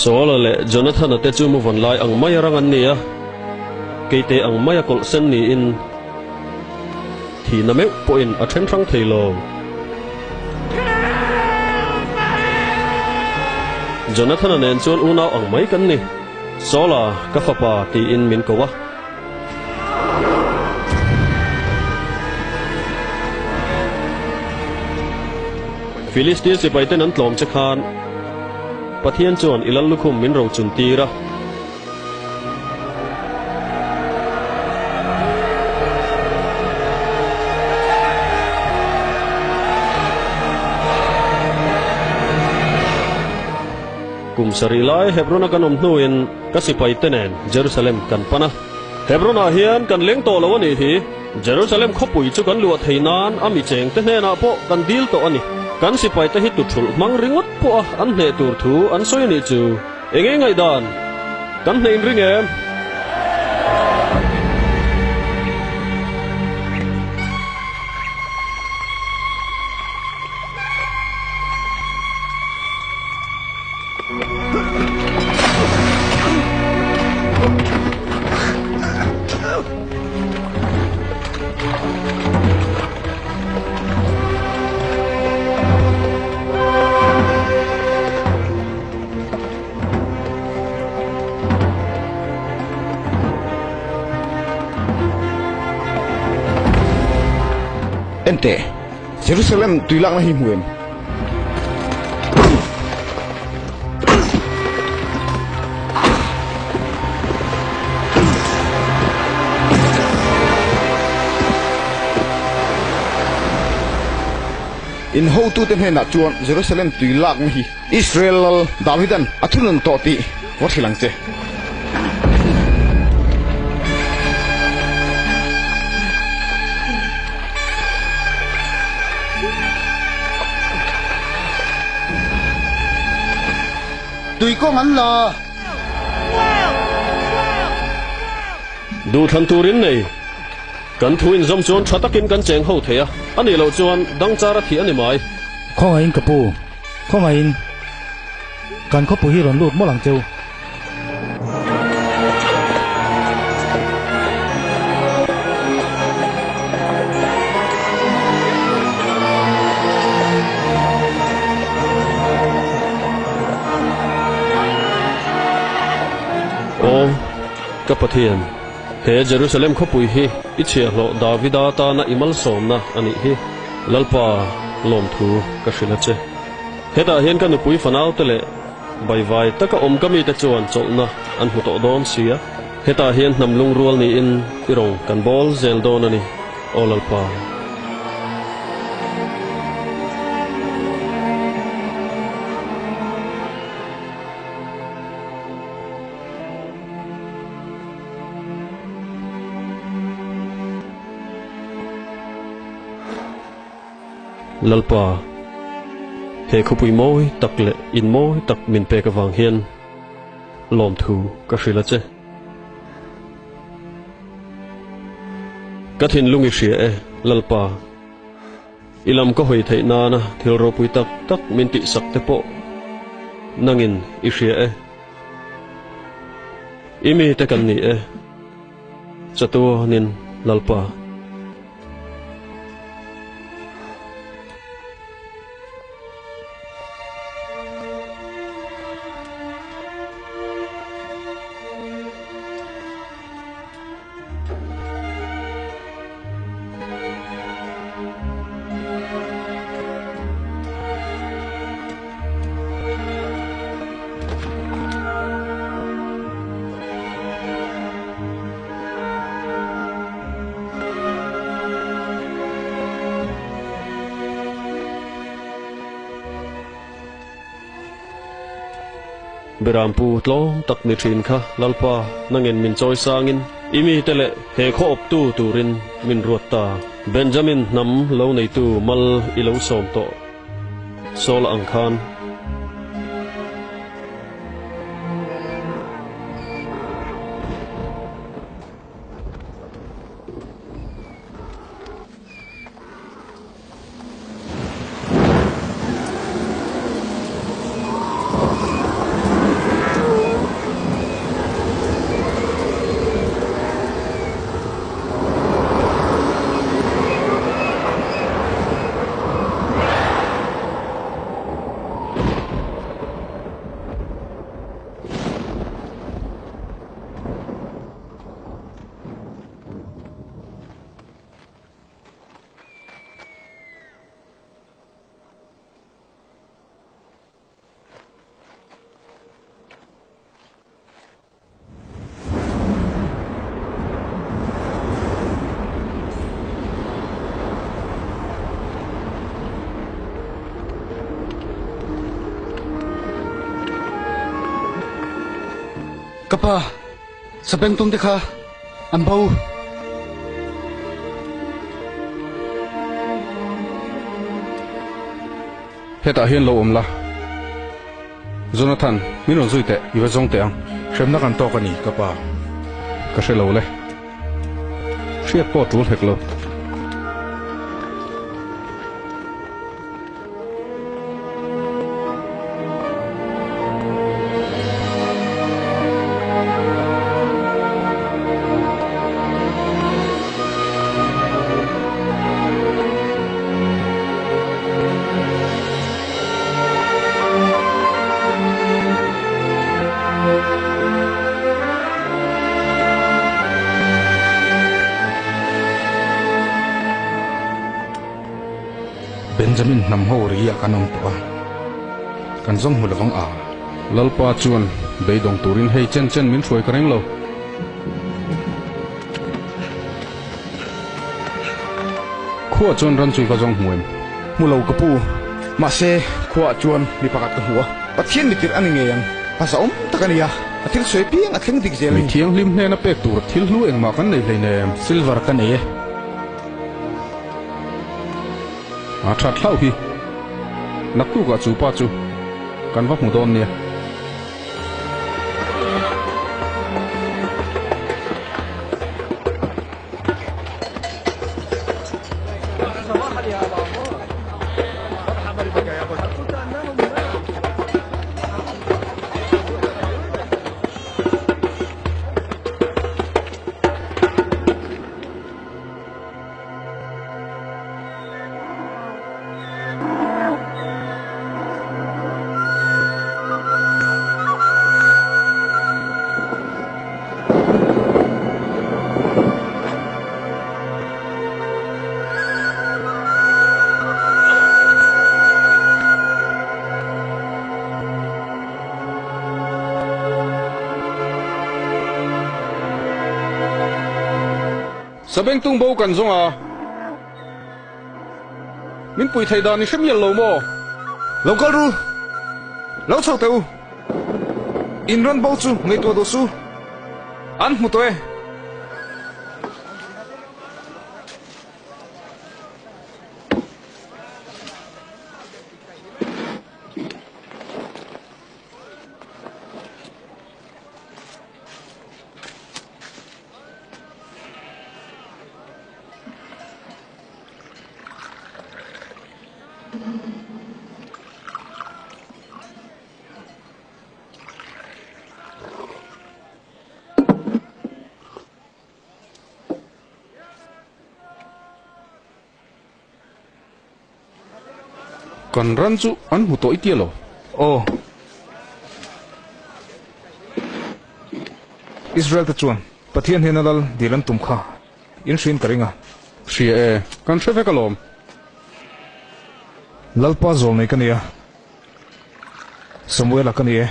Sola le Jonathan ate chu mu van lai ang mai rang an nia keite ang mai kol sen ni in thi na me po in a then thang theilo Jonathan anen chon unau ang mai kan ni Sola ka fapa ti in min ko wa Philistia se paiten an tlom che khan Pathian chuan ilal lukhum min ro chun tira kum sari lai Hebron kan nuin kasipai tenen Jerusalem kan pana Hebron a hian kan leng to lawani hi Jerusalem khopui chu kan luat theinan ami cheng te hna po kan dil to ani kan sipai te hi tu thul mang ringot po an hne tur thu an soi ni chu enge ngai dan kan hnein ring em Ente Jerusalem tuilang na himuin in ho tu tem hena chuan Jerusalem tuilak na hi Israel Davidan athunun to ti wathilang che tùy có ngắn là du than turin nei kan thuin zom chuan thatakin kan cheng ho theya ani lo chuan dang chara thi ani mai khong in kapu khong in kan khopu hi ron lut mo lang cheu Kapathian he Jerusalem khopui hi ichhe lo Davida ta na imal som na ani hi lalpa lom thu ka hrila che heta hian kan pui fanau tele bai vai taka om kami ta chuan cholna an hu to don sia heta hian namlung rual ni in irong kan bol zel don ani olalpa lalpa he khupui moi tak le in moi tak min pe ka wang hian lom thu ka hrila che ka thin lungi hria e lalpa ilam ko hoi thei na na thil ro pui tak tak min ti sak te po nangin I hria e imi te kan ni e chatu nin lalpa Berampu tlom tak ni thin kha lalpa nangin min choi sangin imi tele he kho op tu turin min ruata Benjamin nam lo nei tu mal ilo som to sol angkhan kapa sabeng tung te kha an bau heta hian lo om la Jonathan min ron zui te iwa zong te ang shem na kan to ka ni ka pa ka she lo le shiat po tul hek lo Benjamin nam ho ri ya kanom to kan zong hu lawang a lalpa chuan beidong turin hei chen chen min throi kareng lo khuwa chuan ran chui ka zong huem mulo kapu ma se khwa chuan mi pakat ka huwa pathian ni tir ani nge yang asa takania athil soi piang athling dik zel mi thiang lim hne na pek tur thil hlu eng ma kan nei hleine silver ka nei a that hlau hi nak tu ka chu pa chu kan va mu don nia sabeng tung bo kan zonga min pui thai da ni shem yel lo mo local ru lo chau teu in ron bo chu ngai to do su an mu toy kan ran chu an mu to itielo oh Israel ta chuan pathian henadal dilan tum kha in shin karinga sia e kan sheve kalom lalpa zol nei kania Samuel akania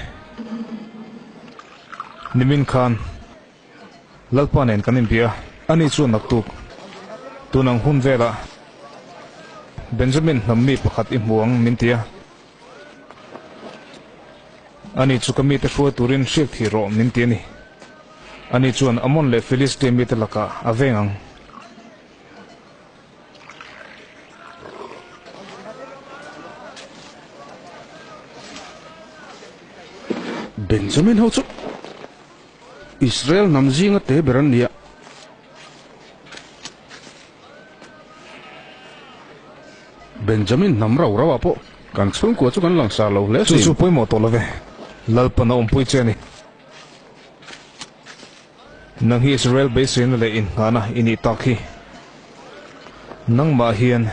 nimin khan lalpa nen kanin pia ani chu naktuk tunang hun vela Benjamin nammi pakhat I muang mintia ani chu kami te fu turin shek thi ro mintia ni ani chuan amon le Philistine mi te laka avengang Benjamin ho chu Israel namjinga te beran nia Benjamin namrau rawa po kan chung ko chu kan lang sa lo le chu poi mo to love lalpana poi cheni nang hi Israel basin le in hana ini takhi nang ma hian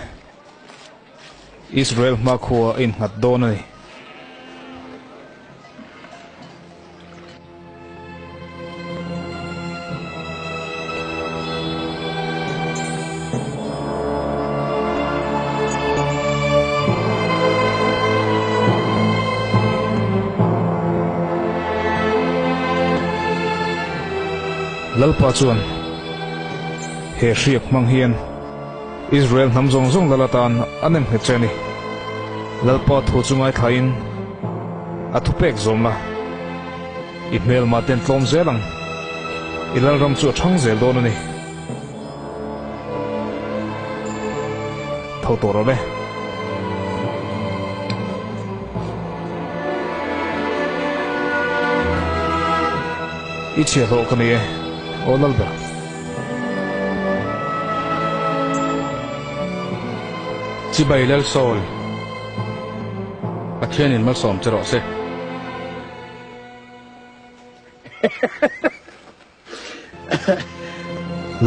Israel ma khuwa in hat donai lalpa chuan he riak mang hian Israel namzong zong lalatan anem he cheni lalpa thu chungai thain athupek zomla email ma ten tlom zelang ilal ram chu thang zel don ani thau to ro le ichi ho kani e olal ba chi bai lal sol pathian in mal som chero se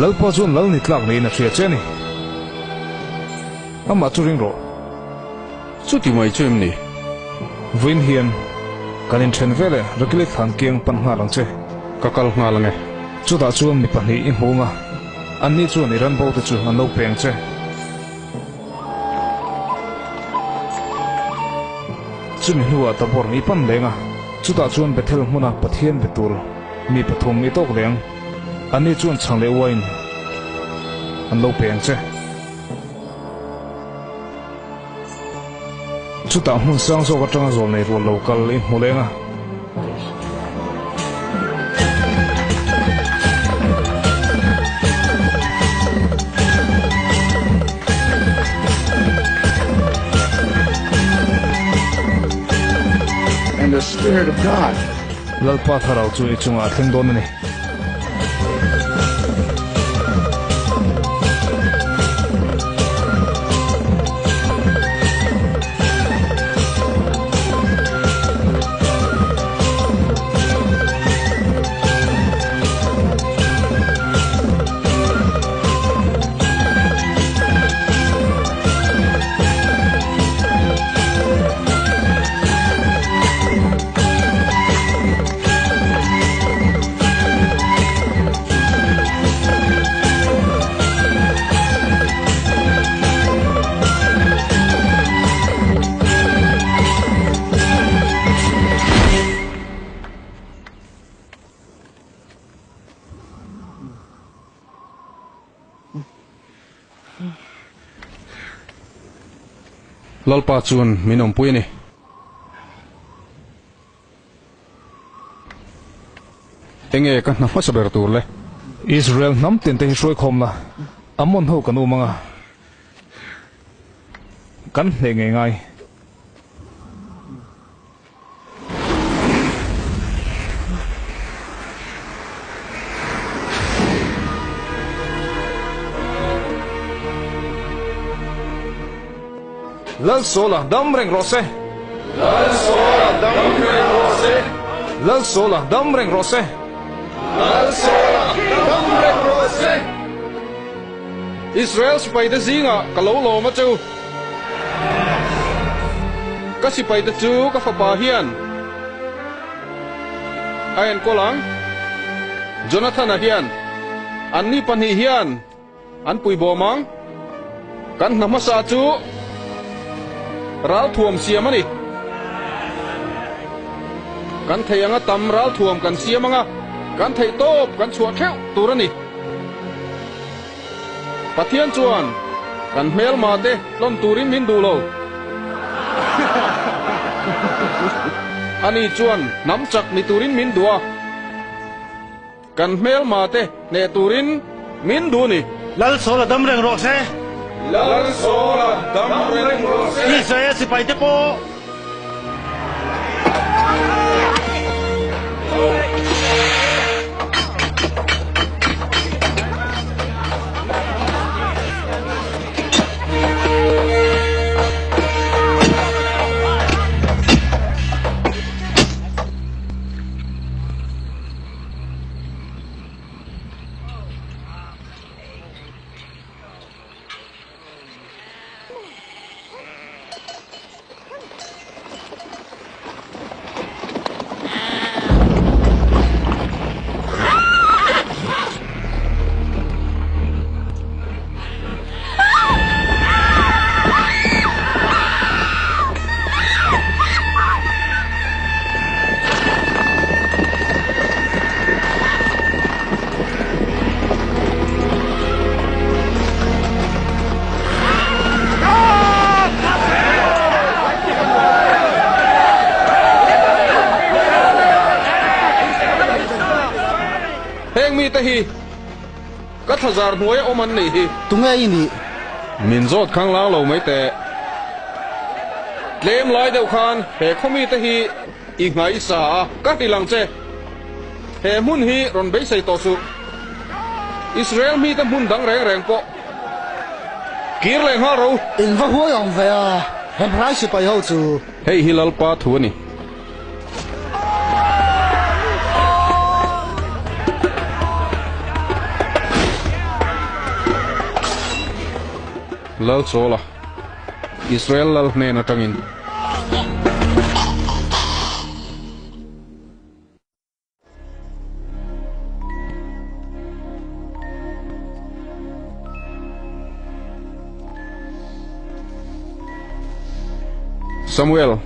lal pa chun lal ni tlak nei na thria che ni ama chu ring ro chu ti mai chem ni vin hian kanin then vele rakili thang kiang pan nga lang che kakal nga lange chu da chuan mi pahni in hunga anni chuan iran bo te chu an lo peng che chumi huwa ta bor mi pan lenga chu da chuan bethel hmuna pathian betur mi pathum mi tok leng anni chuan changle wain an lo peng che chu ta hmun sang so ka tanga zol nei ro local in mulenga And the Spirit of God. lalpa tharau chu ichunga thleng don ani lalpa chuan minom pui ni enge ka na ma saber tur le Israel nam ten te hroi khom la amon ho kan umanga kan hle nge ngai lal sola dam reng rose lal sola dam reng rose lal sola dam reng rose lal sola dam reng rose Israel sipai da zinga kalau lo ma chu ka sipai da chu ka fa pa hian ayan ko lang Jonathan a hian anni pani hian an pui bomang kan namasa chu ral thuam siamani kan thayanga tam ral thuam kan siamanga kan thai top kan chua theu turani pathian chuan kan mel ma te lom turin min du lo ani chuan nam chak mi turin min dua kan mel ma te ne turin min du ni lal sola dam reng ro se lal sola dam reng ro se Israel sipai te po te hi ka thazar hnuai oman nei hi tunga ini min zot khang lang lo mai te tlem lai deuh khan he khomi te hi I ngai sa ka hilang che he mun hi ron bei sei to su Israel mi te mun dang reng reng po kir leng ha ro in va huai ong ve a hem rai si pai ho chu hei hilal pa thu ni lal sola Israel lal ne na tangin Samuel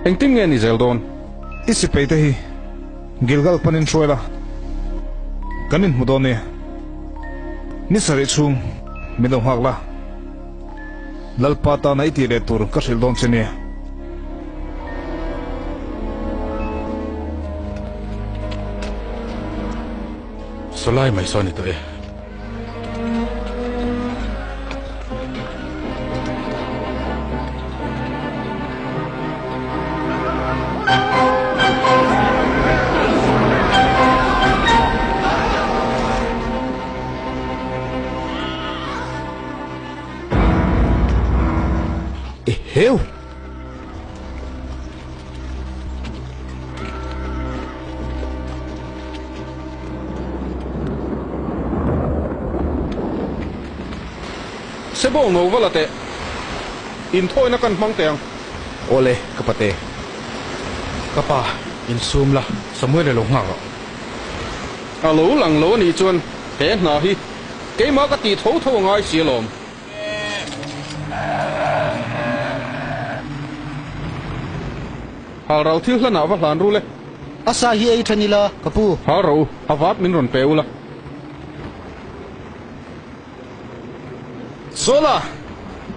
Anh tim nghe ni Zeldon isi pe te hi Gilgal panin troela kanin mudone ni sari chung midong hakla lalpa ta nai ti le tur ka hril don chene Solai mai soni to e Heu Sebo no valate in thoi na kan mang teng ole kapate Kapa in sum la Samuel lo nga alo lang lo ni chuan he na hi ke ma ka ti tho tho ngai si lom hal rau thil hla na va hlan ru le asa hi ei thanila kapu ha ro awat min ron peula sola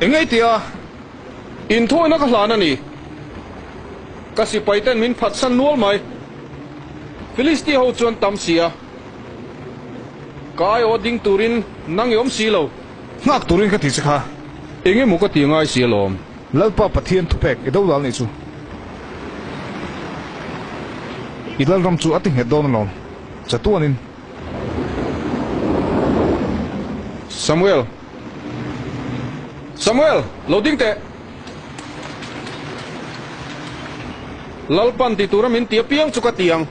engai tia in thoi na ka hlan ani ka si paiten min phat san nual mai Philisti ho chuan tam sia kai o ding turin nang yom si lo ngak turin ka ti chakha enge mu ka ti ngai si lom lalpa pathian thupek edo dal ni chu idal ram chu ating he don lom chatuanin Samuel loading te lalpan ti tura min tia piang chuka tiang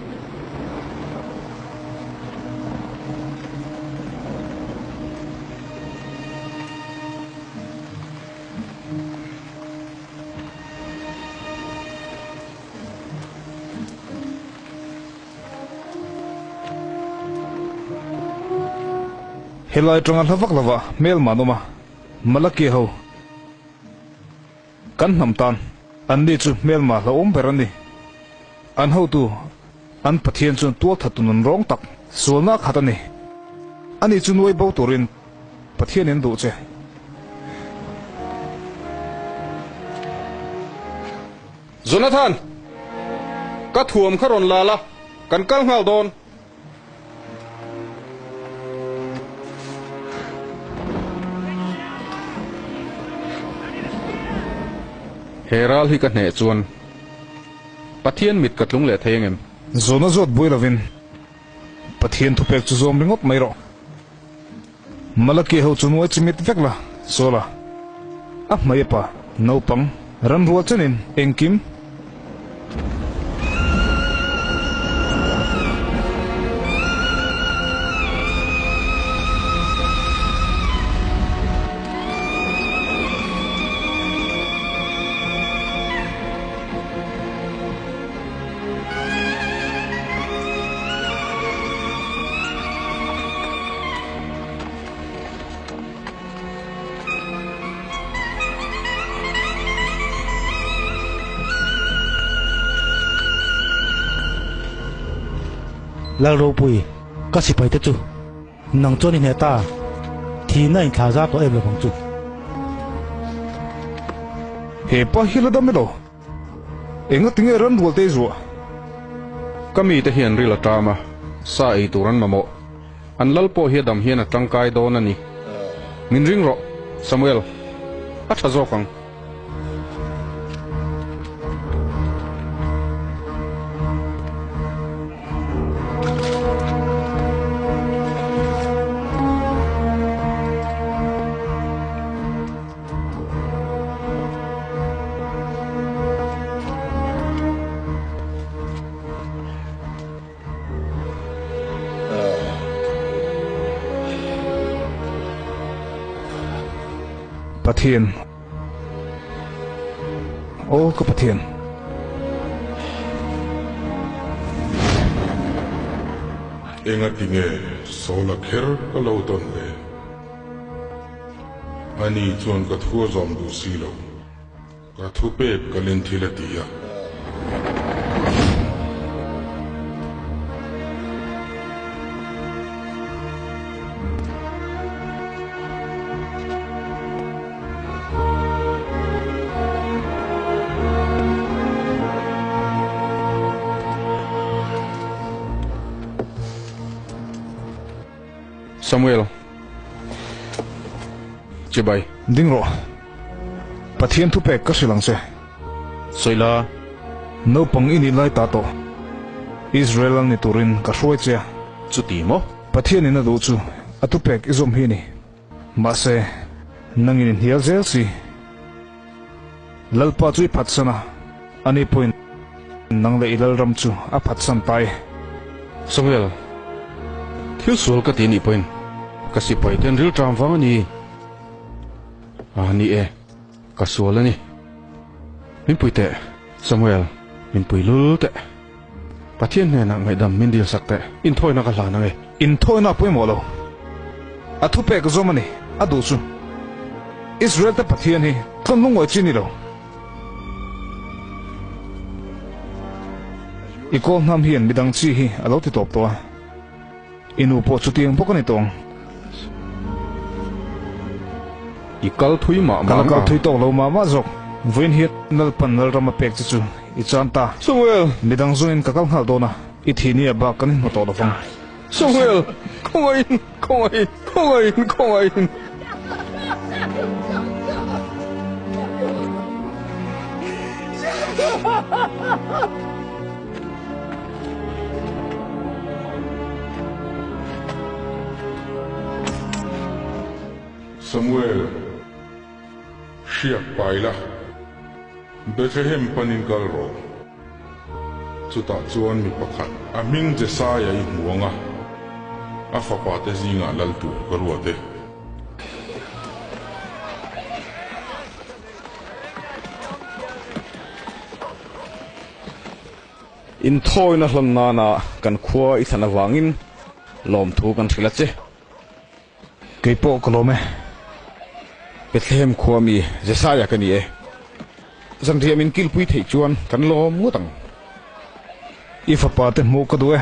helai tronga hlavak lava mel manoma malaki ho kan namtan andi chu mel ma la om berani an ho tu an pathian chun tual thatun rong tak solna khatani ani chu noi bo turin pathian en du che Jonathan ka thuam kharon lala kan kal ngal don Heral hi ka hne chuan pathian mit katlung le thengem zona zot boilavin pathian thupek chu zom ringot mairo malaki ho chu noi chimit vekla sola a maipa no pang ran rual chenin engkim lal ro pui ka si pai te chu nang chon in heta thi na in tha za to em lo bang chu he pa hilada melo enga tinge ran rual te zuwa kami te hian rila tama sa ei turan mamo an lalpo hi dam hian a tangkai don ani min ring ro Samuel a tha zokang Pathian. O ka Pathian. Enga tinge sola kher ka lo ton le. Ani chuan ka thua zom du si lo. Ka thu pe ka len thila tia. Samuel Chibai Dingro. Pathian thu pek ka silang se. Soila. No pang ini lai tato. Israel ni turin ka hruai che. Chuti mo. Pathian ina do chu. Atu pek izom hi ni. Ma se nangin hial zel si. Lalpa chui phatsana. Ani point nang le ilal ram chu a phatsan tai. Samuel thil sul ka tin I point kasi pai ten ril tram wang ani ani e ka sul ani min puite Samuel min pui lu te Pathian ne na ngai dam min dil sakte in thoi na ka la na nge In thoi na pui mo lo. Atu pek zomani adu chu. Israel ta Pathian hi tlon lungoi chini lo. Iko nam hian midang chi hi alo ti top to. Inu po chu tiang pokani tong. ikal thui ma ma Kal thui to lo ma zok. Vin hiat nal pan nal rama pek chu. I chanta. Samuel Midang zoin kakal hal dona. I thini aba kanin mo to lo fang. Samuel không ai Samuel siap paila. Bethlehem panin kalro. Chuta chuan mi pakhat aming Jesaya I huanga. Afapa te zinga laltu karuate. In thoi na hlon na na kan khua I thana wangin lom thu kan thila che. Keipo kolome. Bethlehem khua mi Jesaya kani e. Zang riam in kilpui thei chuan kan lom ngutang. Ifa pa te mo ka duwe.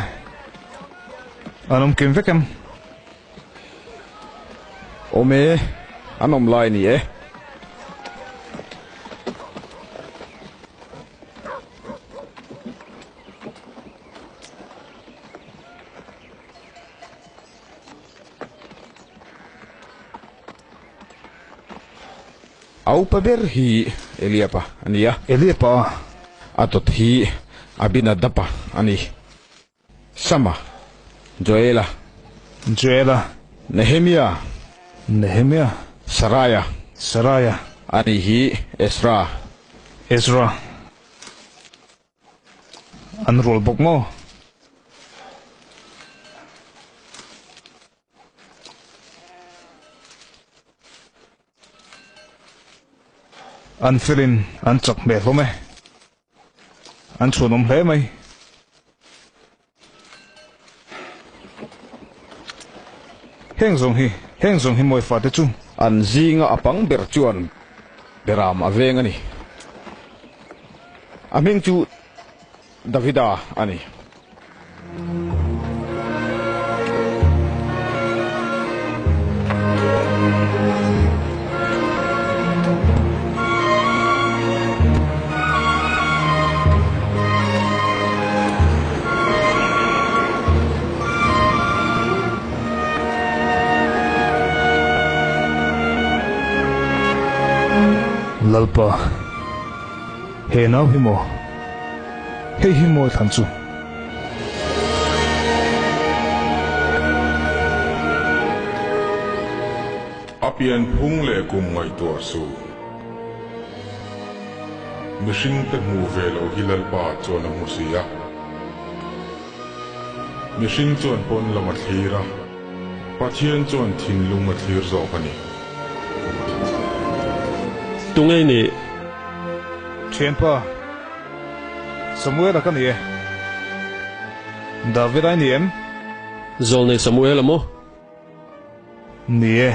Anom kim vekem. Ome anom lai ni e. Au paber hi Eliapa ania. Eliapa. Atot hi Abinadapa ani. Sama Joela Joela. Nehemia Nehemia. Saraya Saraya. ani hi Ezra. Ezra. An rol bok mo. An filin an chak me lo me. An chunom hle mai. Heng zong hi moi fa te chu. An zinga apang ber chuan beram aveng ani. Aming chu Davida ani. lalpa he nau hi mo he hi mo than chu apian phung le kum ngai to su mishing te mu velo hilal pa chona musia mishing chon pon lama thira pathian chon thin lunga thir zo pani tungai ni chen pa Samuel kan ye David ai niem zol nei Samuel amo nie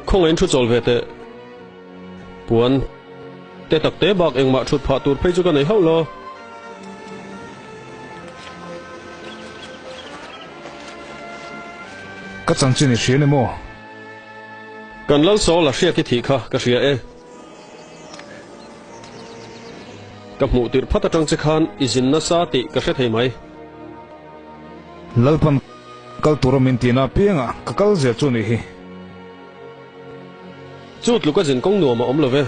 không en chút zol ve te puan te tak te bak eng ma thut pha tur phei chu kan nei hau lo ka chang chin ni hrian emo kan lal so la hria ki thi kha ka hria e ka hmu tir phata tang che khan izin na sa ti ka hre thei mai lalpan kal turamin tina pianga ka kal zel chu ni hi chút lu ka jin kong nuam ma om lo ve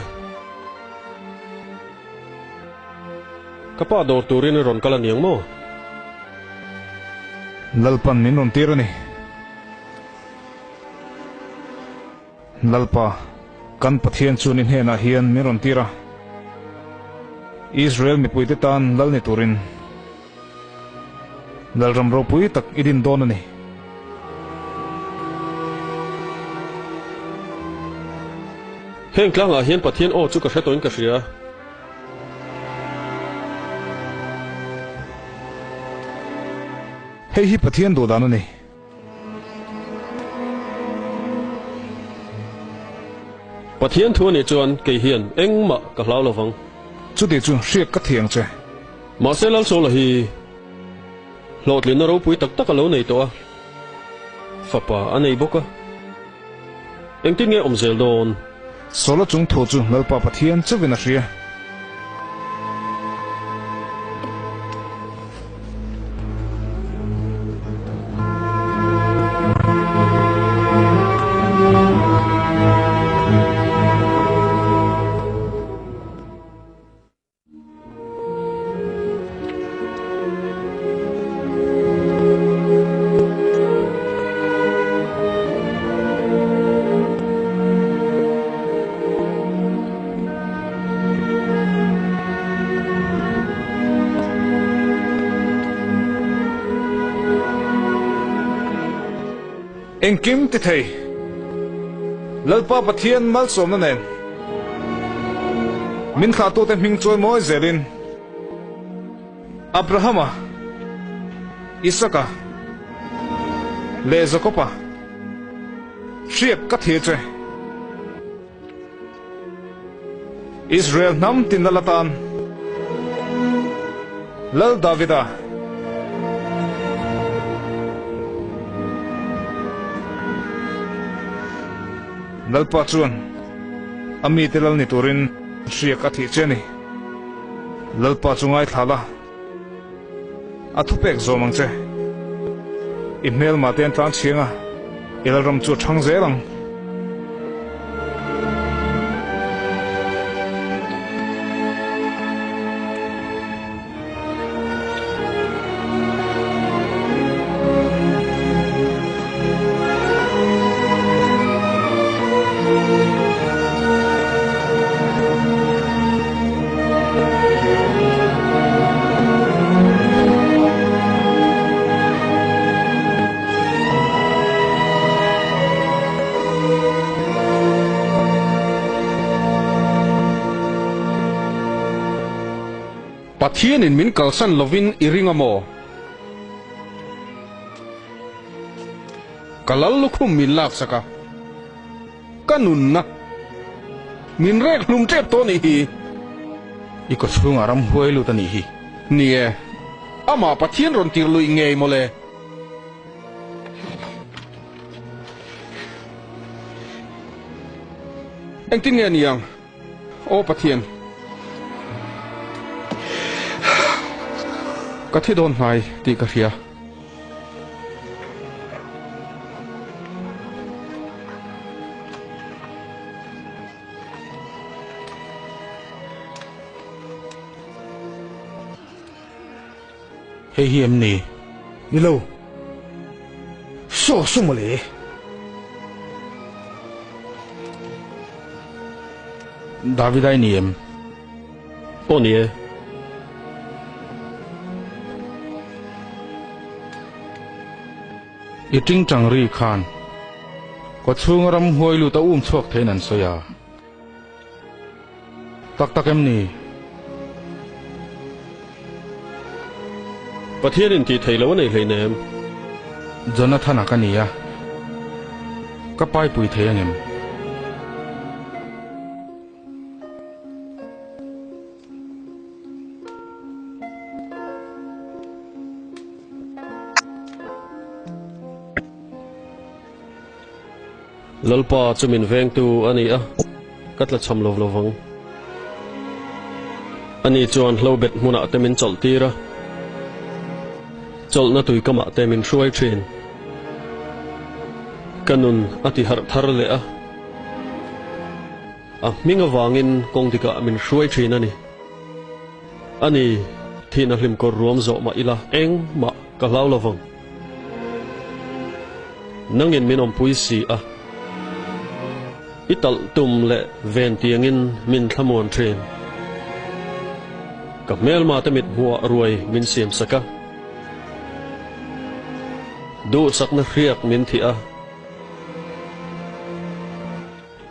ka pa dor turin ron kala niang mo lalpan nin ron tirani lalpa kan pathian chunin hena hian mi ron tira Israel mi puite tan lal ni turin lalram ro pui tak idin don ani heng tlang a hian pathian o chu ka hre toin ka hria hei hi pathian do dan ani pathian thu ni chuan ke hian engma ka hlau lovang chu ti chu hriat ka thiang che ma se lal so la hi lotlin na ro pui tak tak alo nei to a fapa anei boka engtin nge omzel don solo chung tho chu lalpa pathian chu vina hria Eng kim ti thei lalpa pathian mal som na nen min kha to te ming choi moi zelin Abrahama Isaka le Jacoba hriat ka thi che Israel nam tin lalatan lal Davida lalpa chuan ami telal ni turin hria ka thi che ni lalpa chungai thala athupek zomang che email ma ten tang chinga ilram chu thang zelang Pathian in min kalsan lovin iringamo kalal lukhum min lak saka kanun na min rek lum tep to ni hi iko chung aram huai lu ta ni hi nie ama pathian ron tir lui ngei mole engtin nge niang o pathian ka thi don hai ti ka hria hei hi em ni Ni lo. So mo le. Davidai ni em Onie. iting changri khan ko chung ram hoi lu ta chok the nan soya tak em ni Pathian in ti thei lo nei hlei nem. Jonathan akania ka pai pui the angem Lalpa chumin veng tu ani a katla cham lovang ani chuan hlobet hmuna temin chol tira chol na tui kama temin hruai thin kanun ati har thar le a minga wangin kongdika min hruai thin ani thina hlim ko ruam zo ma ila eng ma ka lau lovang nangin minom puisi a ital tum le ven tiangin min thamon thren ka mel ma tamit huwa ruai min siam saka do sakna riak min thi a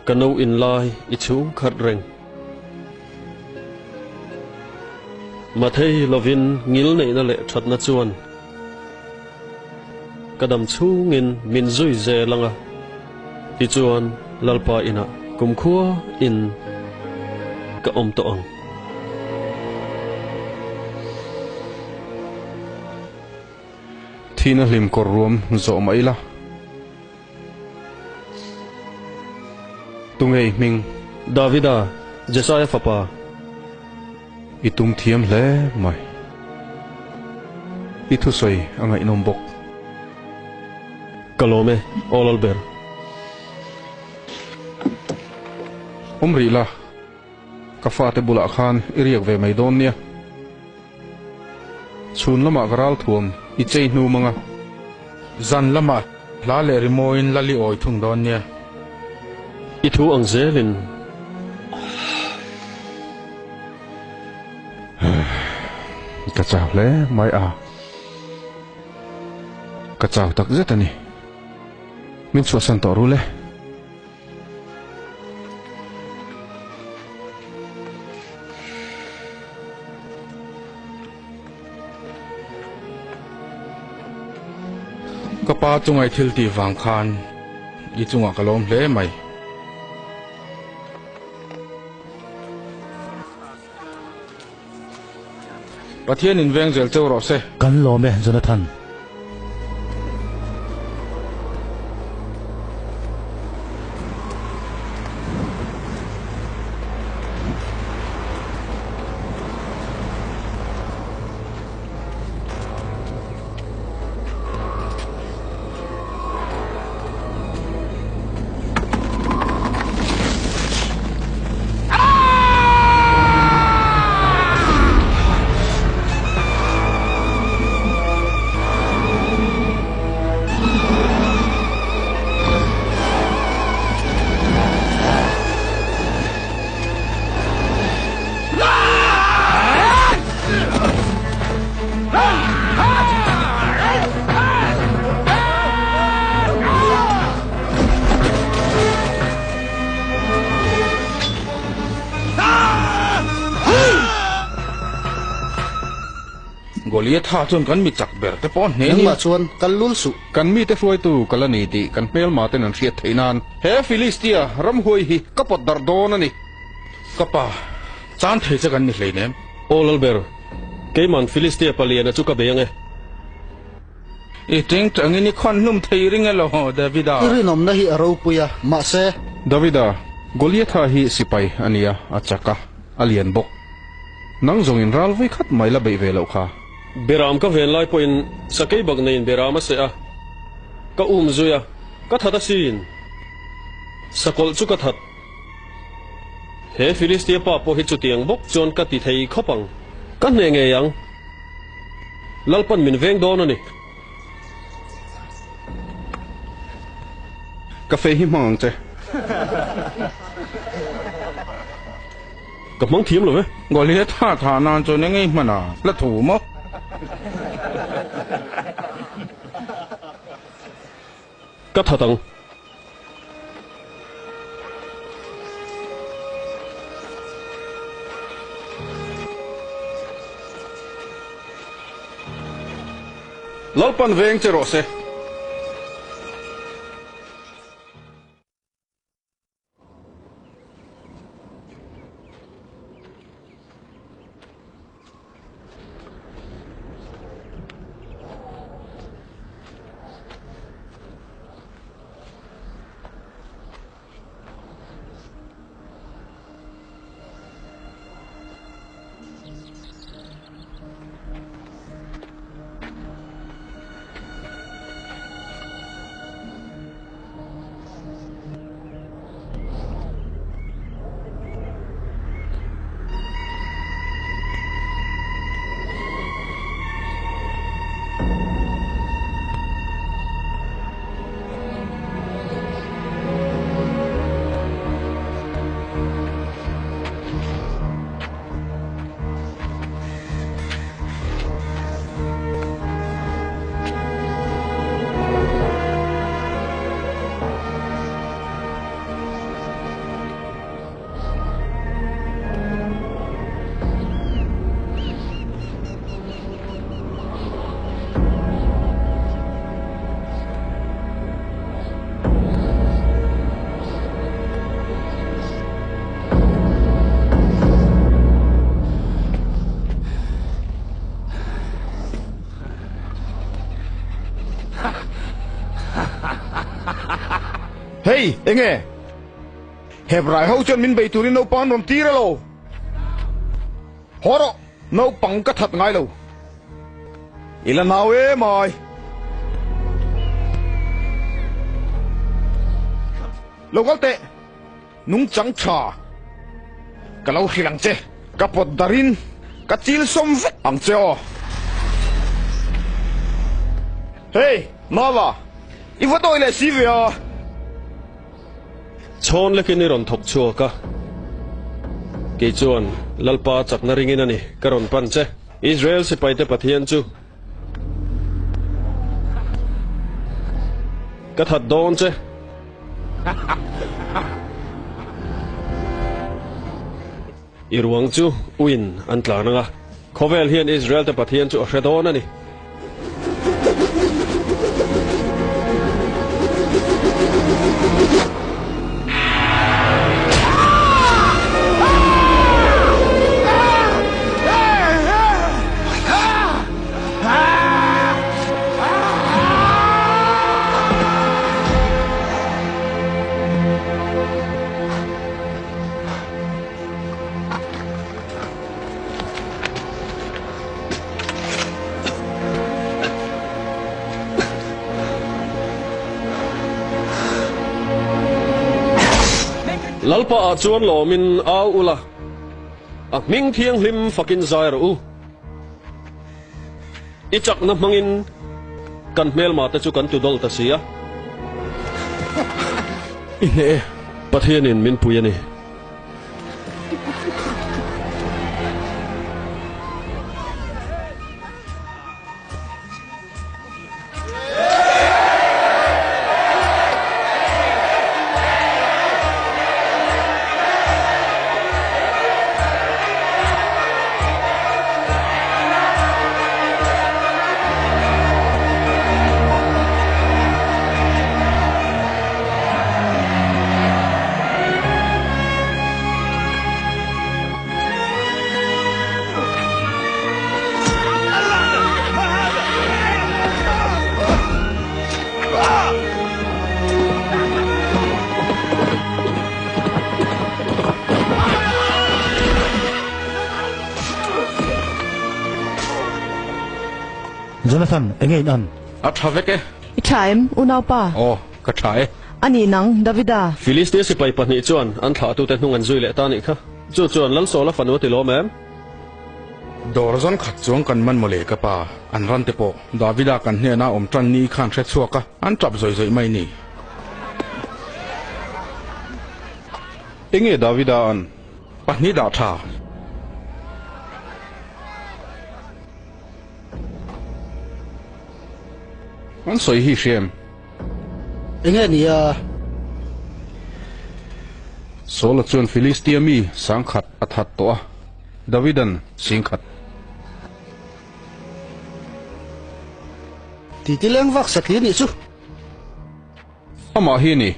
kano in lai ichu khat reng mathei lovin ngil nei na le thatna chuan kadam chungin min zui ze langa ti chuan lalpa ina kumkhua in ka om to ang thina hlim kor ruam zo mai la tungei ming Davida Jesaya fapa itung thiam hle mai ithu soi anga inom bok kalome olalber umri la ka fate bula khan iriak ve mai don nia chun lama garal thuam I chei nu manga zan lama la le rimoin lali oi thung don nia ithu ang zelin ka chaw le mai a ka chaw tak zetani min chu san to ru le kapa chungai thil ti wang khan I chunga kalom hle mai Pathian in veng zel cheu ro se Kan lo me Jonathan. Goliath ha chun kan mi chak ber te pon ne Nang ma chuan kan lul su kan mi te hruai tu kalani ti kan mel ma ten an riat theinan he Philistia ram hoi hi kapot dar don ani kapa chan thei cha kan ni hlei nem olalber keiman Philistia paliana chu ka beyange iting tangini khon num thei ring alo Davida iri nom na hi aro puya ma se Davida Goliath hi sipai ania achaka alien bok nang zongin ralvai khat maila bei velo kha beram ka ven lai point sakei bag nein berama se a ka zuya ka thata sin sakol chu ka that he Philistia pa po hi chu tiang bok chon ka ti thei khopang ka ne nge yang lalpan min veng don ani cà phê hi mong che ka mang thiam lo me gọi liệt thả thả nan cho nên ngay mà nà là thủ mốc ka thatang lalpan veng che ro se Hey, enge. Hebrai ho chon min bei turin no pan rom tira lo. Horo, no pang ka that ngai lo. Ila nawe mai. Logalte nung chang cha. Kalau hilang che, kapot darin, kacil som vet ang cheo. Hey, Nava. Iwa to ile sivya. chon lekin ni ron thok chua ka ke chuan lalpa chak na ringin ani karon pan che Israel se paite pathian chu ka that don che irwang chu win an tla nga khovel hian Israel te pathian chu a hredon ani lalpa a chuan lo min au ula ak ming thiang hlim fakin zair u ichak na mangin kan mel ma ta chu kan tu dol ta sia ine pathian in min puyani Jonathan, engay nan. at havek e Ichaim unaw pa. oh ka thai Ani nang Davida. Philistia si pai pahnih chuan an thla tu te hnung an zui le ta ni kha chu chuan lal so la fanwa ti lo mem Dorzon khat chuang kan man mole ka pa an ran te po Davida kan hne na om tran ni khan hre chuaka an trap zoi zoi mai ni enge Davida an pahni da tha an soi hi shem enge nia sola chuan Philistia mi sang khat athat to a Davidan sing khat titileng vak sakhi ni chu ama hi ni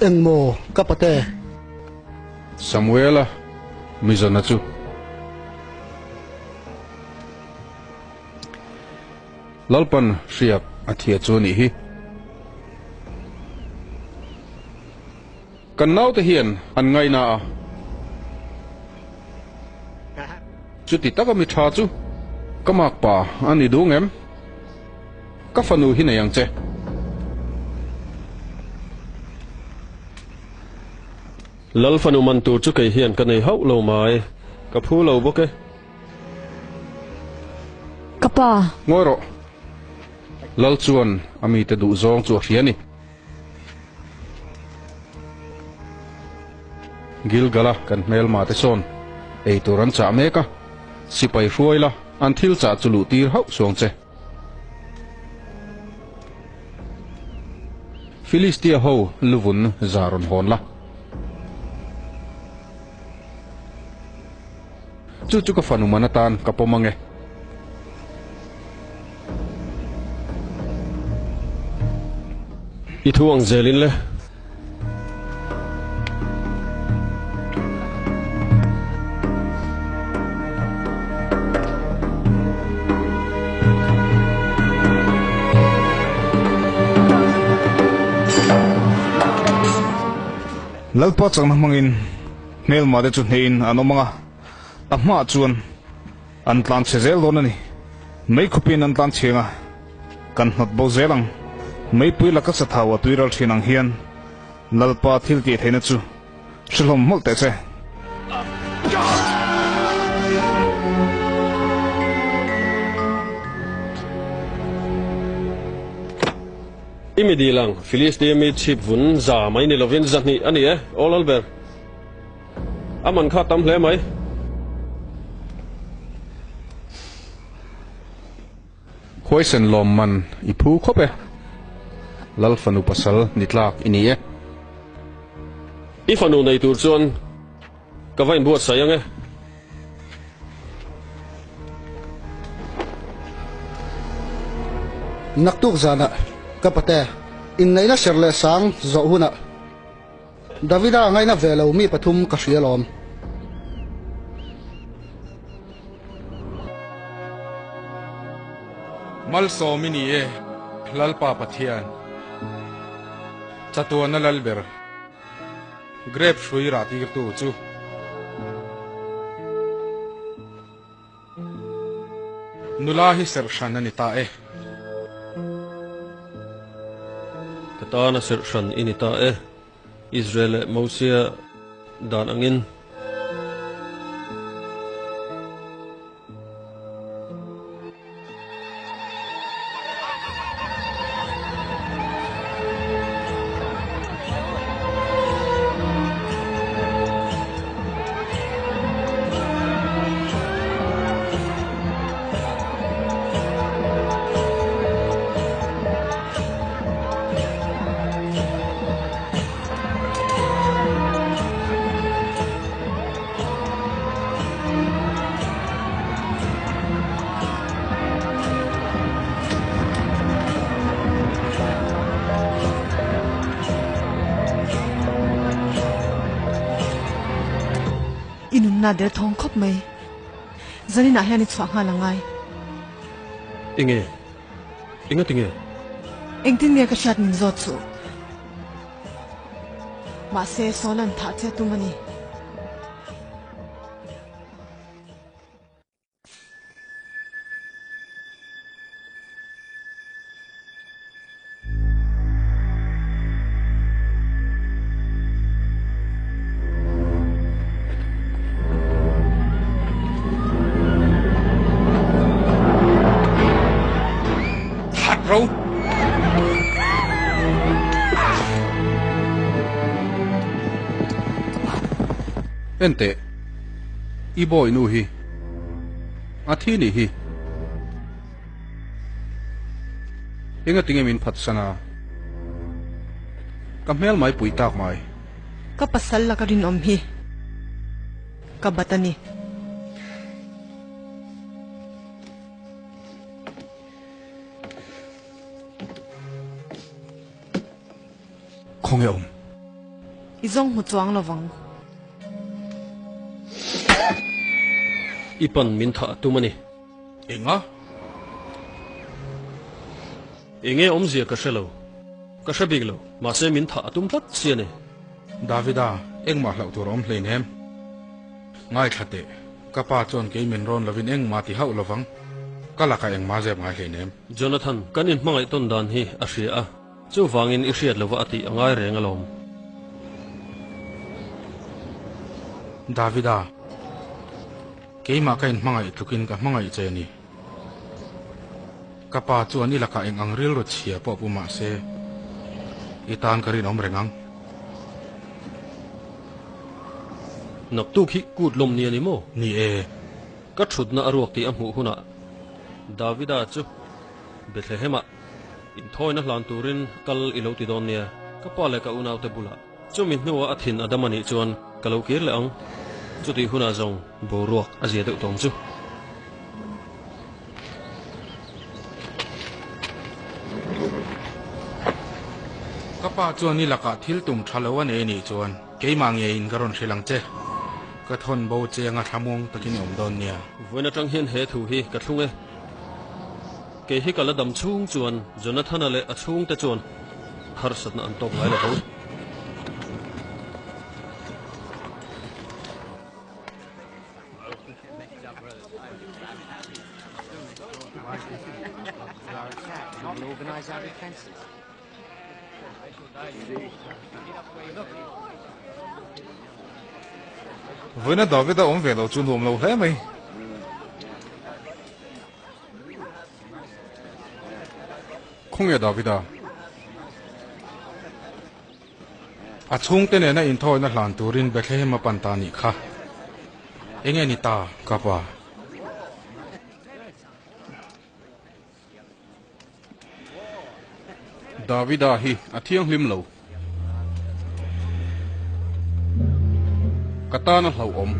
engmo kapate Samuela mizana chu lalpan riap athia chu ni hi kan nau te hian an ngai na a chuti taka mi tha chu kamak pa ani dungem ka fanu hi na yang che lal fanu man tu chu kai hian ka nei hau lo mai ka phu lo boke Kapa. ngoi ro lal chuan ami te du zong chu hiani Gilgala kan mel ma te son ei turan cha meka sipai hruaila an thil cha chulu tir hau song che Philistia ho luvun zaron honla chu ka fanu manatan kapomange I thuang zelin le lalpa chang na mangin mel ma de chu nein anomanga tamma chuan an tlan chezel don ani mei khupin an tlan chenga kan not bo zelang mei pui laka sa thawa tuiral thinang hian lalpa thil ti theina chu shilom mol te che imidilang Philistia mi chip vun za mai ni lovin zani ani e all alber aman kha tam hle mai khoisen lom man ipu khope lal fanu pasal nitlak ini e I fanu nei tur chuan ka vain buat sayang e naktuk zana kapate in nei na serle sang zo huna Davida ngai na velo mi pathum ka hrialom mal so mini e lalpa pathian chatuana lalber grep shui rati tu chu nulahi ser shanani ta e katana ser shan inita e Israel Mosia dan angin Inun na der thong khop mai. Zani na hian I chwa nga langai. inga tinge Engtin nge ka shat min zot chu. Ma se solan tha che tu mani. rau ente i boy nu hi a thi ni hi inga tinge min phat sana kamel mai pui tak mai ka pasal la ka rin om hi ka batani không hiểu izong mu chuang lawang ipan min tha tumani inga enge omzia ka shelo ka shabiglo ma se min tha tum tlat siane Davida eng ma hlau tur om hlein hem ngai thate kapa chon ke min ron lovin eng ma ti hau lovang kala ka eng ma zep ngai hlein hem Jonathan kanin mangai ton dan hi a hria a chu wangin i hriat lova ati angai reng alom Davida ke ma kain mangai tukin ka mangai che ni kapa chuan ilaka eng angril ro chhia po pu ma se itan karin om rengang nak tu khi kut lom ni ani mo ni e ka thut na aruak ti a hmu huna Davida chu Bethlehema in thoina hlan turin kal ilo ti don nia ka pale ka unau te bula chu min nuwa athin adamani chuan kalo kir le ang chu ti huna zong bo ruak azia de tong chu kapa chuan ilaka thil tum thalo ane ni chuan ke ma nge in garon thrilang che ka thon bo che nga thamung takin om don nia voina tang hian he thu hi ka thunge ke hi kala dam chung chuan Jonathan ale a chung te chuan har satna an tok lai la ho với nó đó cái tao ông về đầu chuồn hùm lâu thế mày không nghe đó cái đó à chung tên này nó in thôi nó làm turin Bethlehem mà bàn tani kha anh nghe ni ta kapa Davida hi athiang hlim lo kata na hlau om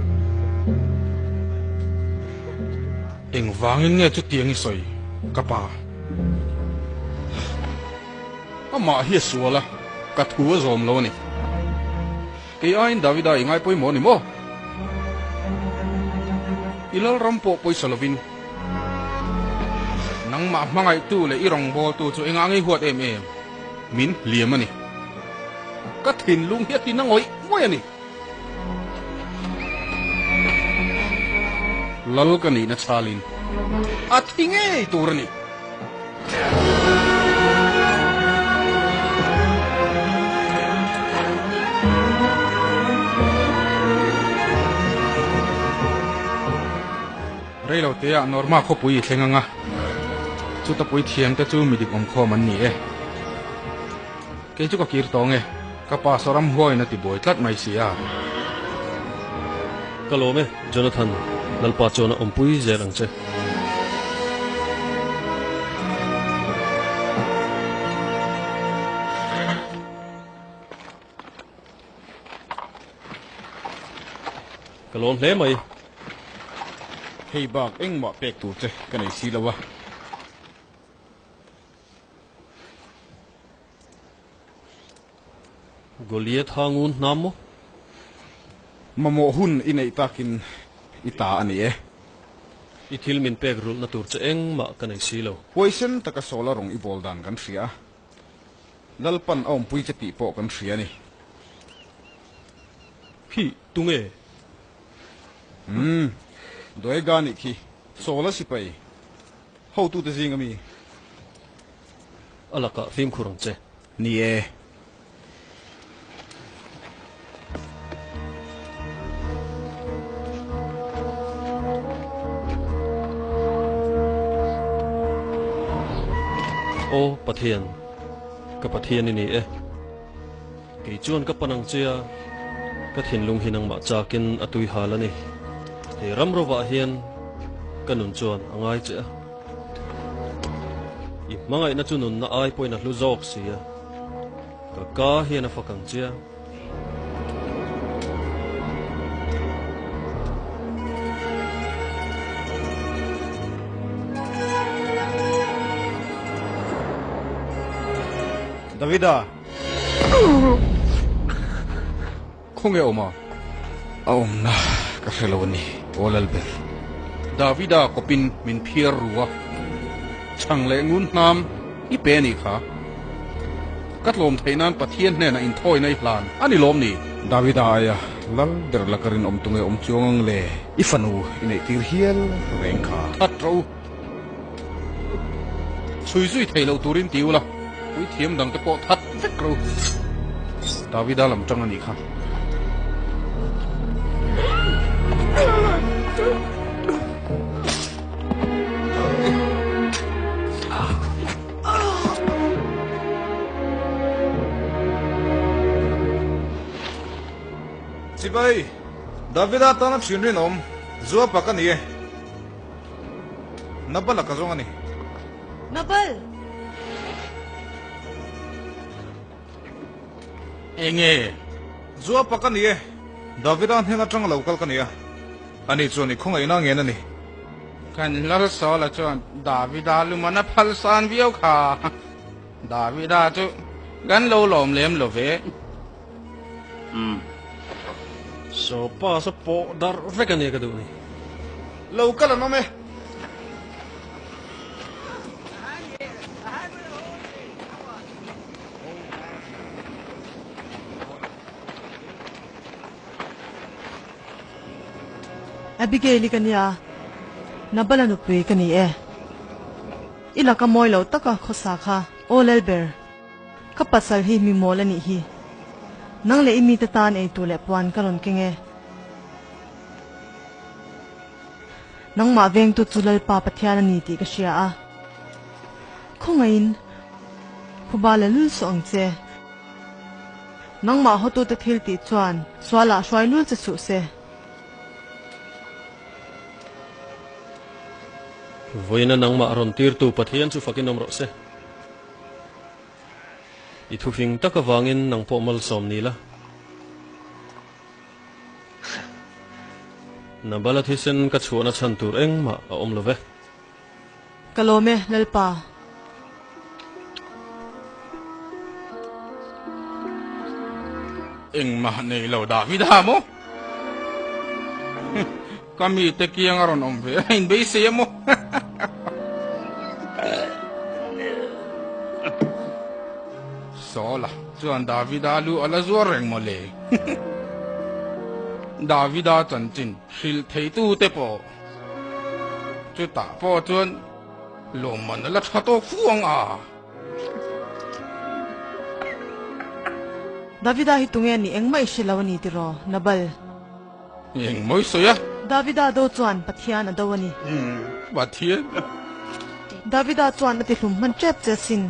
eng wangin nge chu tiang i soi kapa ama hi suala ka thu zom lo ni ke ain Davida ingai poi mo ni mo ilal rampo poi salovin nang ma mangai tu le irong bol tu chu enga ngai huat em em min liam ani ka thin lung hiat tin ngoi moi ani lal ka ni na chalin athinge turani reilo te a norma kho pui thlenganga chu ta pui thiang te chu mi dik om kho man ni e ke chu ka kir tong e ka pa soram hoi na ti boi tlat mai sia kalome Jonathan nalpa chona ompui zerang che kalon hle mai hei bak eng ma pek tu che ka nei si lawa Goliath hangun namo mamo hun inei takin ita ani e ithil min pek rul na tur che eng ma kanai silo poison taka sola rong ibol dan kan ria lalpan om pui che ti po kan ria ni hi tunge doi gani ki sola si pai how tu te zinga mi alaka phim khurang che ni e o pathian ka pathian ini ke chuan ka panang chia ka thin lung hinang ma chakin atui halani he ramrova hian kanun chuan angai che I mangai na chunun na ai poina hlu zok sia ka hian a fakang chia Davida Không nghe mà ông na cái xe lâu này olal ber Davida có pin min phier ruwa chẳng lẽ ngun nam I pe ni kha cắt lom thấy nan pathian nè na in thôi nay plan ani lom ni Davida aya lal der la karin tung e chuang le ifanu inei tir hiel reng kha that ro chui chui thei lo turin tiu la ui thiam dang te po that vek ro Davida lam chang ani kha Sipai, Davida ta na chinrin zuwa pakan ye. Nabal ka zonga ni. Nabal! Enge, zuwa pakan ye. Davida hena chang local kan ya. Ani choni khong ai na nge na ni. Kan lar so la chuan Davida lu mana phal san viau kha Davida chu gan lo lom lem lo ve so pa so po dar vekani ka du ni Local no me. Abigail kanya Nabal anu pui kani ila ka moi lo taka khosa kha olel ber ka pasal hi mi mol ani hi nang le imi ta tan e tu le pwan karon kenge nang ma veng tu chulal pa pathian ani ti ka sia a khongain khubala lul song che nang ma hotu te thil ti chuan swala swai lul che su se voina nang ma ron tir tu pathian chu fakin omro se I thu fing taka wangin nang po mal som nila na balat hisen ka chuana chan tur eng ma a om love kalome lalpa eng ma nei lo Davida mo kami te kiang aron om ve in be se mo sola chuan Davida lu ala zuar reng mo le Davida chan chin sil thei tu te po chu ta po chuan lom man la thato fuang a Davida hi tunge ni engmai shilawani tiro Nabal eng moi soya Davida do chuan pathian adawani pathian Davida chuan ati hlum man chep che sin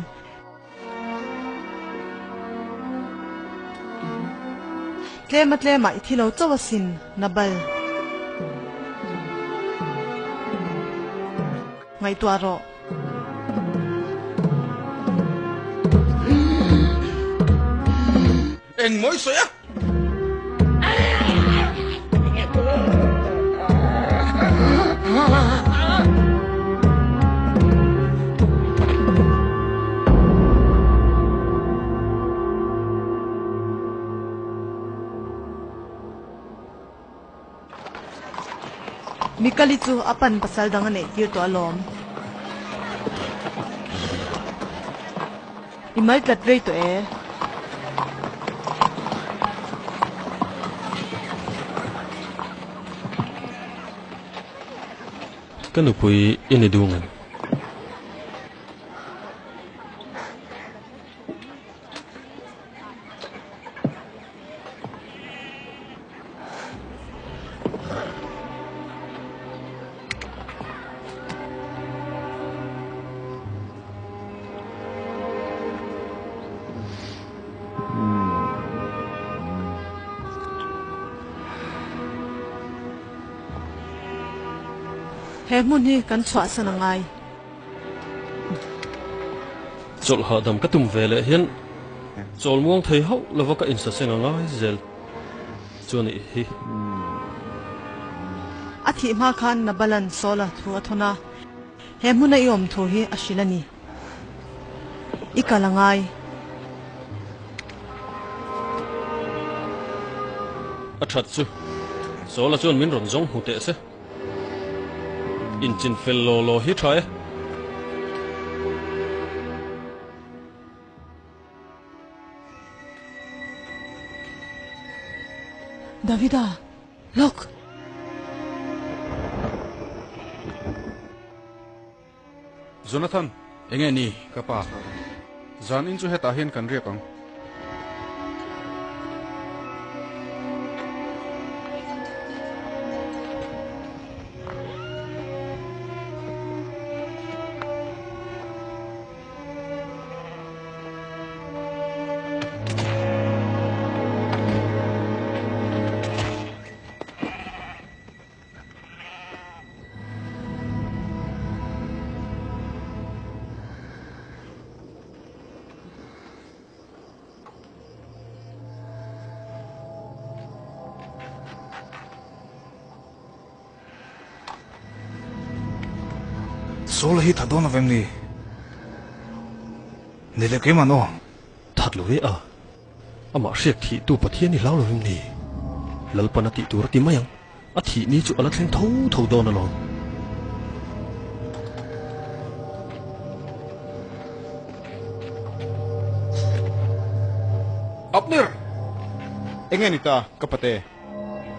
tlema ithilo chawasin Nabal ngai tuaro eng moi soya Mikali chu apan pasal dangane tir to alom imal tat rei to kanu pui ini dungan he mun hi kan chwa sana ngai chol ha dam ka tum vele hian chol muang thei ho lova ka insa senga ngai zel chuani hi athi ma khan na balan sola thu athona he mun ai om thu hi ashilani ikalangai athat chu sola chuan min ron zong hute se in chin fel lo hi thai Davida look Jonathan enge ni kapa zan in chu heta hian kan riakang Sola hi thadona vem ni nile ke mano that lo a ama riak thi tu pathian ni lau lo ni lalpana ti tur ti mayang a thi ni chu ala thleng tho don alon Abner enge ni ta kapate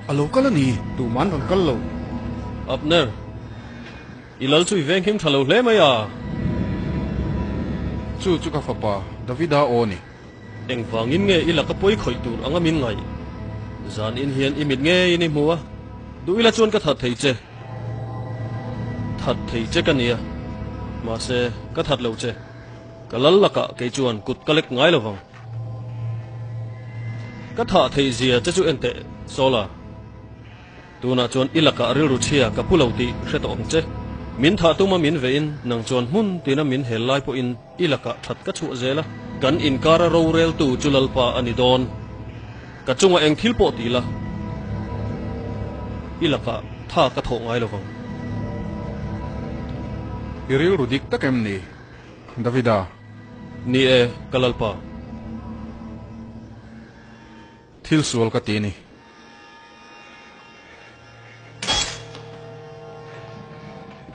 alo kala ni tu man ron kal lo Abner ilal chu iveng him thalo hle maya chu ka fapa Davida oni eng wangin nge ila ka poi khoi tur anga min ngai zan in hian imit nge ini muwa du ila chon ka that thei che kania ma se ka that lo che kalal laka ke chuan kut kalek ngai lawang ka tha thei zia che chu ente sola tuna chuan ilaka ril ru chia ka pulauti hreto ong che min tha tuma min vein nang chuan hun tina min helai po in ilaka that ka chu zela kan in kara ro rel tu chulalpa ani don ka chunga eng thil po ti la ilaka tha ka tho ngai lawang iril rudik takem ni Davida ni e kalalpa thil sual ka ti ni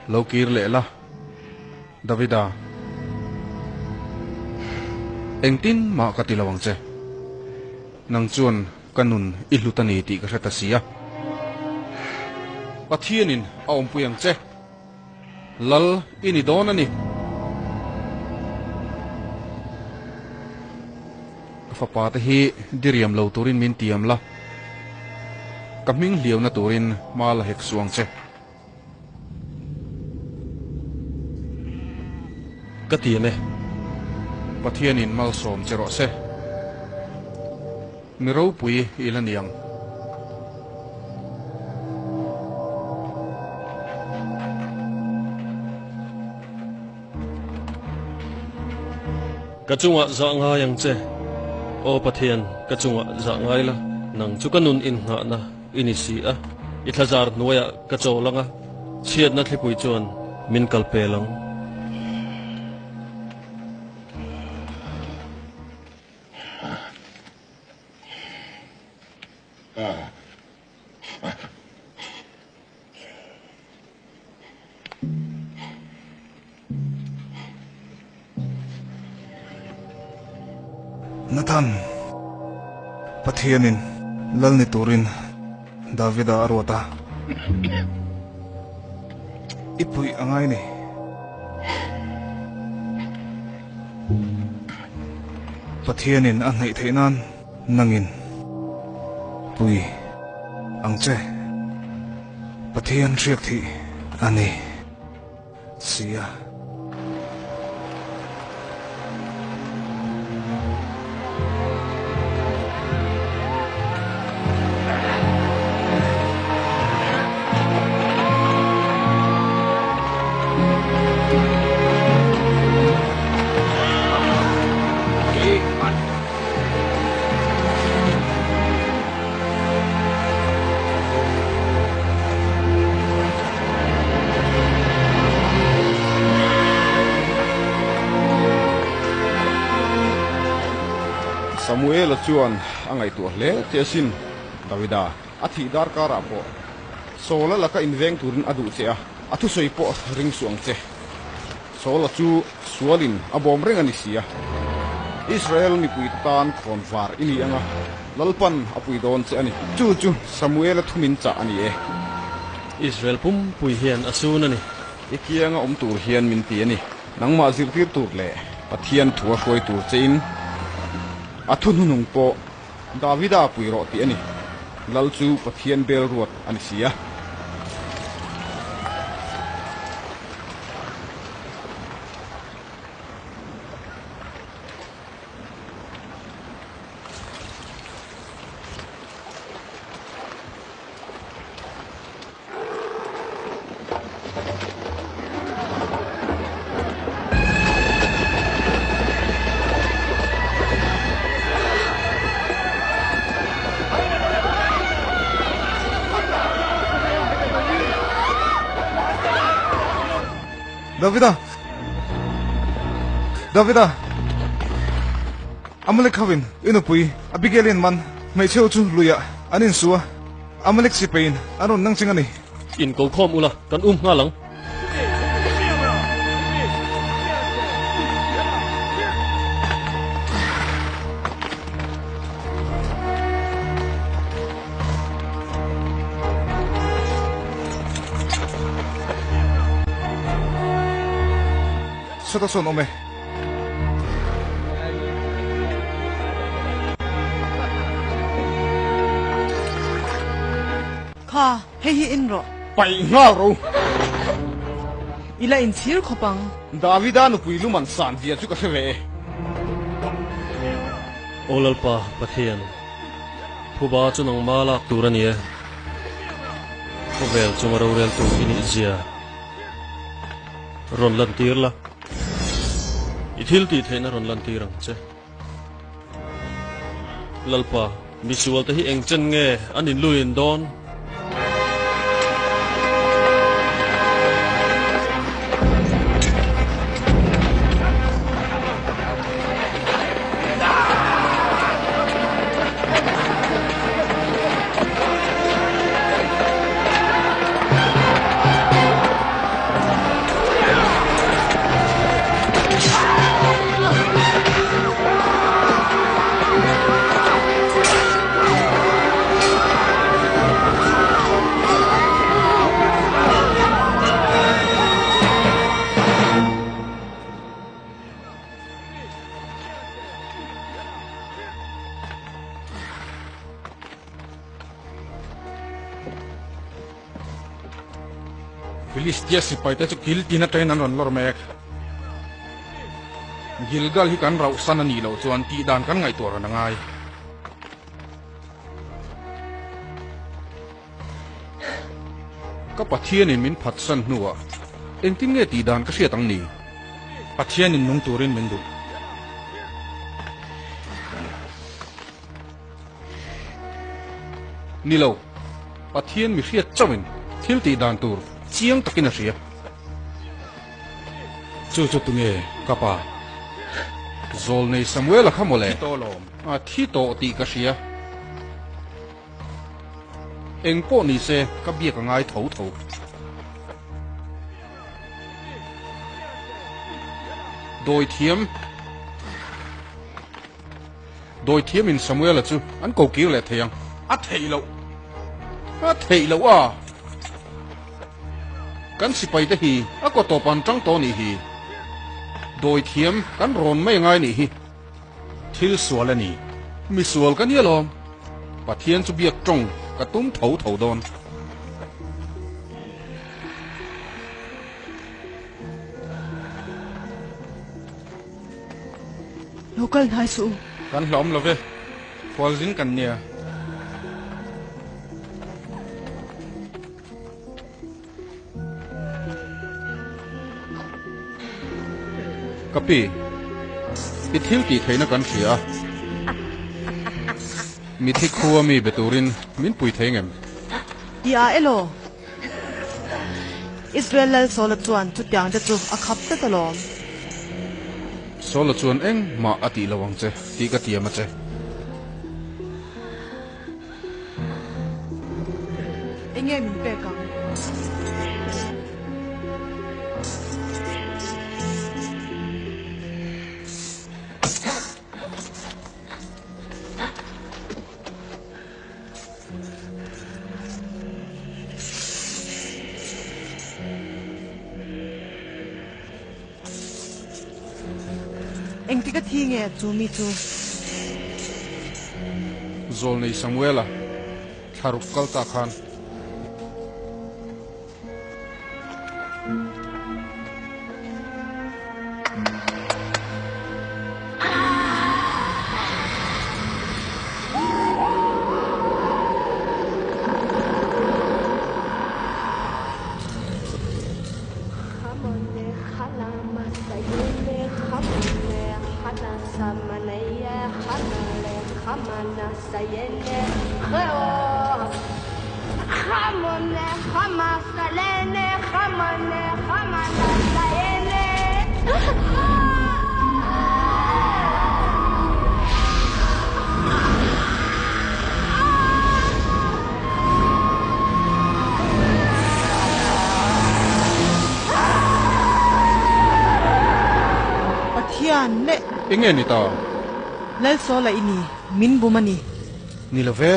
lokir lela Davida engtin ma ka tilawang che nang chuan kanun ilutani ti ka reta sia pathianin a ompuyang che lal ini donani fapata hi diriam lo turin min tiam la kaming liaw na turin mala hek suang che katiame pathianin mal som chero se miro pui ilaniang kachunga za nga yang che o pathian kachunga za ngai la nang chu kanun in nga na inisi a ithazar noya kacholanga chiat na thlipui chuan min kalpelang Nathan pathianin lalni turin Davida arwata ipui angai ni pathianin an nei theinan nangin pui angche pathian riak thi ani sia Samuel chuan angai tu hle te sin Davida athi dar kara po sola laka inveng turin adu che a athu soi po ring suang che sola chu sualin abom reng ani sia Israel mi pui tan khon var ini anga lalpan apui don che ani chu Samuel thumin cha ani e Israel pum pui hian asun ani ikianga tur hian min ti ani nangma zirtir tur le pathian thua hoi tur chein athun hunung po Davida pui ro ti ani lalchu pathian bel ruat ani sia Davida Amalek khavin inupui Abigailin man mai cheu chu luya anin suwa Amalek sipain aron nang chingani in ko khom ula kan nga lang Sata son ome Kha hei in ro pai nga ro ila in thir khopang Davida nu pui luman san dia chu ka ve olalpa pathian phuba chu nang mala turani e khovel chungaro rel tu ini zia ron lan tirla ithil ti thena ron lan tirang che lalpa misual te hi engchen nge anin luin don Filistia sipai te chu kil tina train an ron lor mek Gilgal hi kan rau san ani lo chuan ti dan kan ngai tor na ngai ka pathian in min phat san nuwa engtin nge ti dan ka sia tang ni pathian in nung turin min du nilo pathian mi hriat chawin thil ti dan tur chiang takin a ria chu tunge kapa zol nei Samuel a khamole tolom a thi to ti ka ria engpo ni se ka bia ka ngai tho doi thiam in Samuel a chu an ko ki le theyang a thei lo a kan sipai te hi a ko to pan tang to ni hi doi thiam kan ron mai ngai ni hi thil sual ani mi sual kan yelom pathian chu biak tong ka tum tho don local nai su kan hlom love phol jin kan nia kapi ithil ti theina kan ria mi thi khuwa mi beturin min pui thengem ya elo Israel lal sola chuan chu tiang te chu a khap te talom solo chuan eng ma ati lawang che ti ka tiama che nghe mình bè cả anh thích cái thi nghe chú mi chú zol nei Samuela tharuk kalta khan Pathian le enge ni ta lal so la ini min bumani ni la ve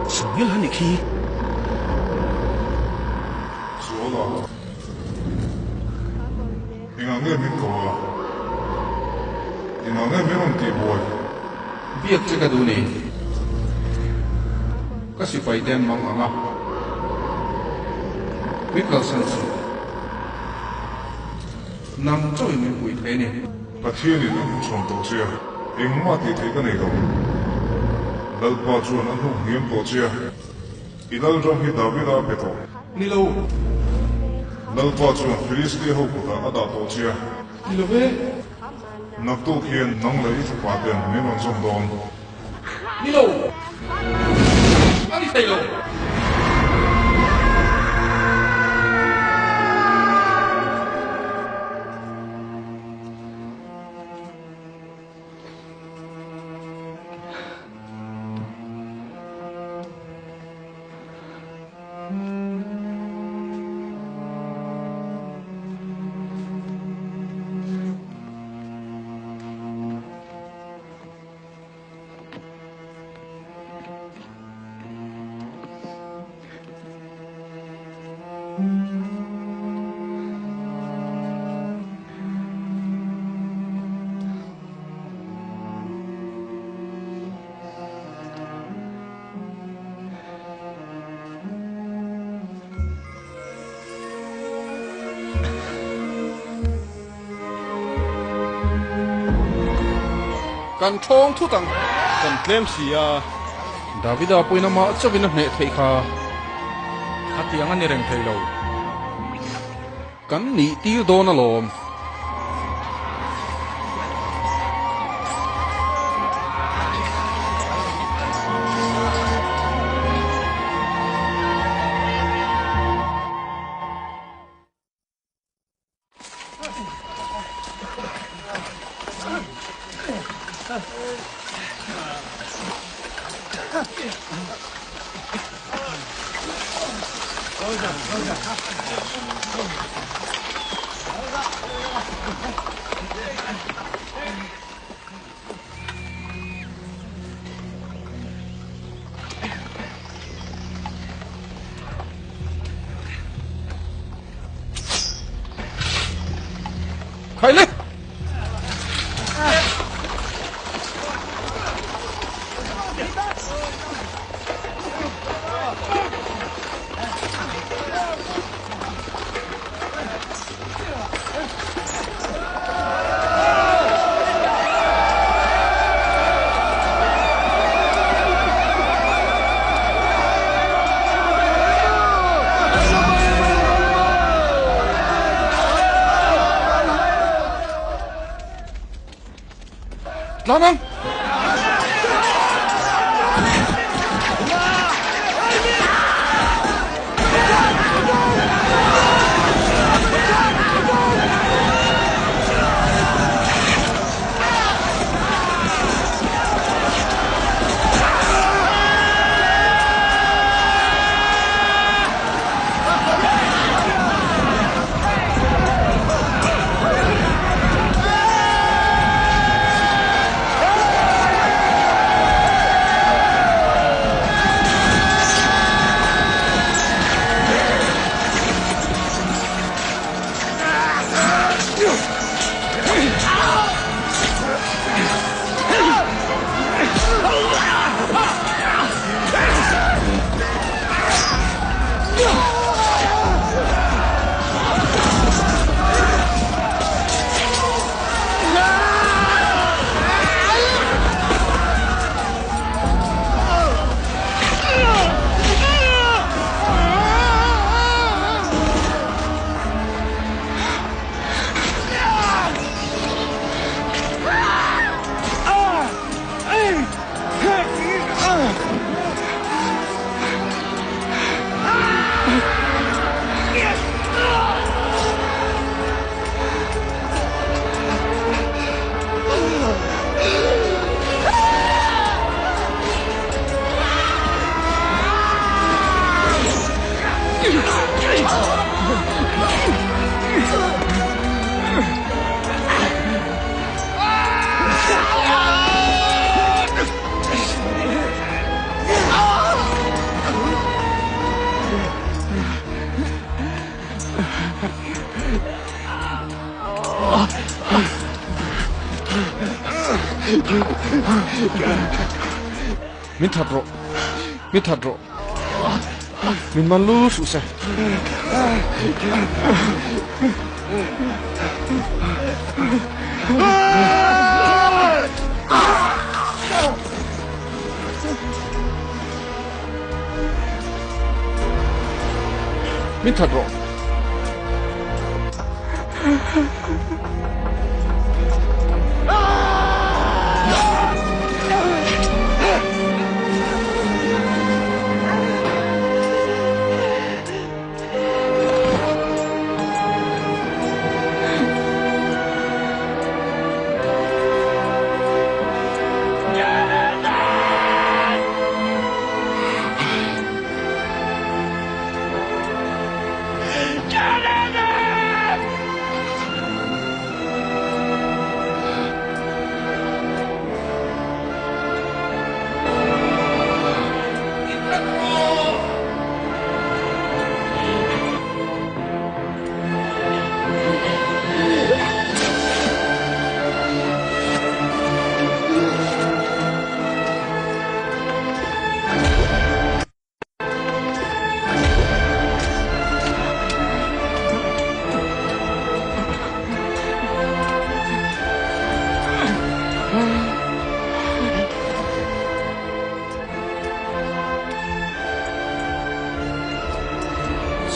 Samuel hani khi số là hình ảnh nghe mình cầu à hình ảnh nghe mình không kịp bồi biak che ka du ni ka si pai den mang anga Nicholson nang choi min pui the ni và thiên thì nó tròn tổ chia hình mà thì thấy cái này đâu lần qua chuan anh không hiếm tổ chia ilal trong khi David đã bị tổ ni lo lần qua chuan Philistine hậu của ta đã tổ chia ni lo ve nạp tu khiên nong lấy thực quả tiền nên còn trong đòn ni lo ani sai lo kan thong thu tang kan claim sia Davida poina ma chawina hne thei kha hatiang ani reng thei lo kan ni tir don alom khai lên Lanang! Min thadro. Min malu susah. Min thadro.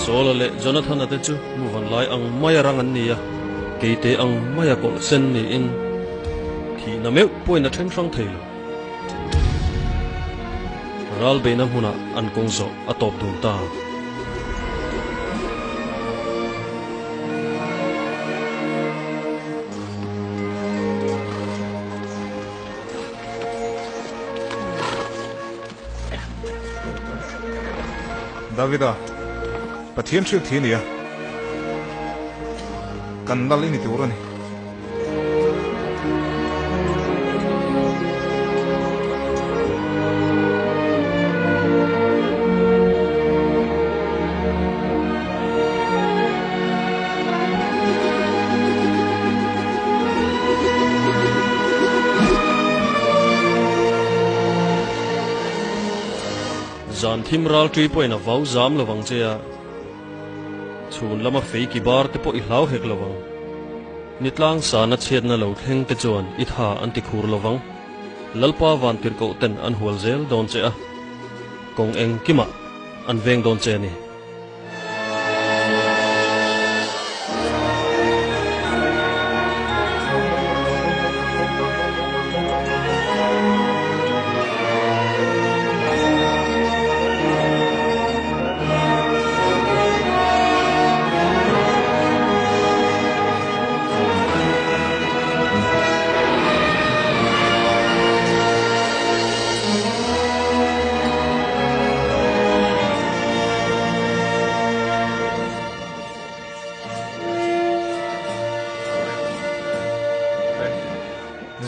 Sola le Jonathan ate chu muvan lai ang maya rang an nia keite ang maya kol sen ni in thi na meu poi na theng sang thei ral be na huna an kong zo atop dun ta Davida Pathian thil thi nia kan dal ini turani zan thim ral tri poina vau zam lawang chea chun lama fei ki bar te po I hlau hek lawang nitlang sa na chet na lo thleng te chuan I tha an ti khur lawang lalpa van tir ko ten an hual zel don che a kong eng kima an veng don che ni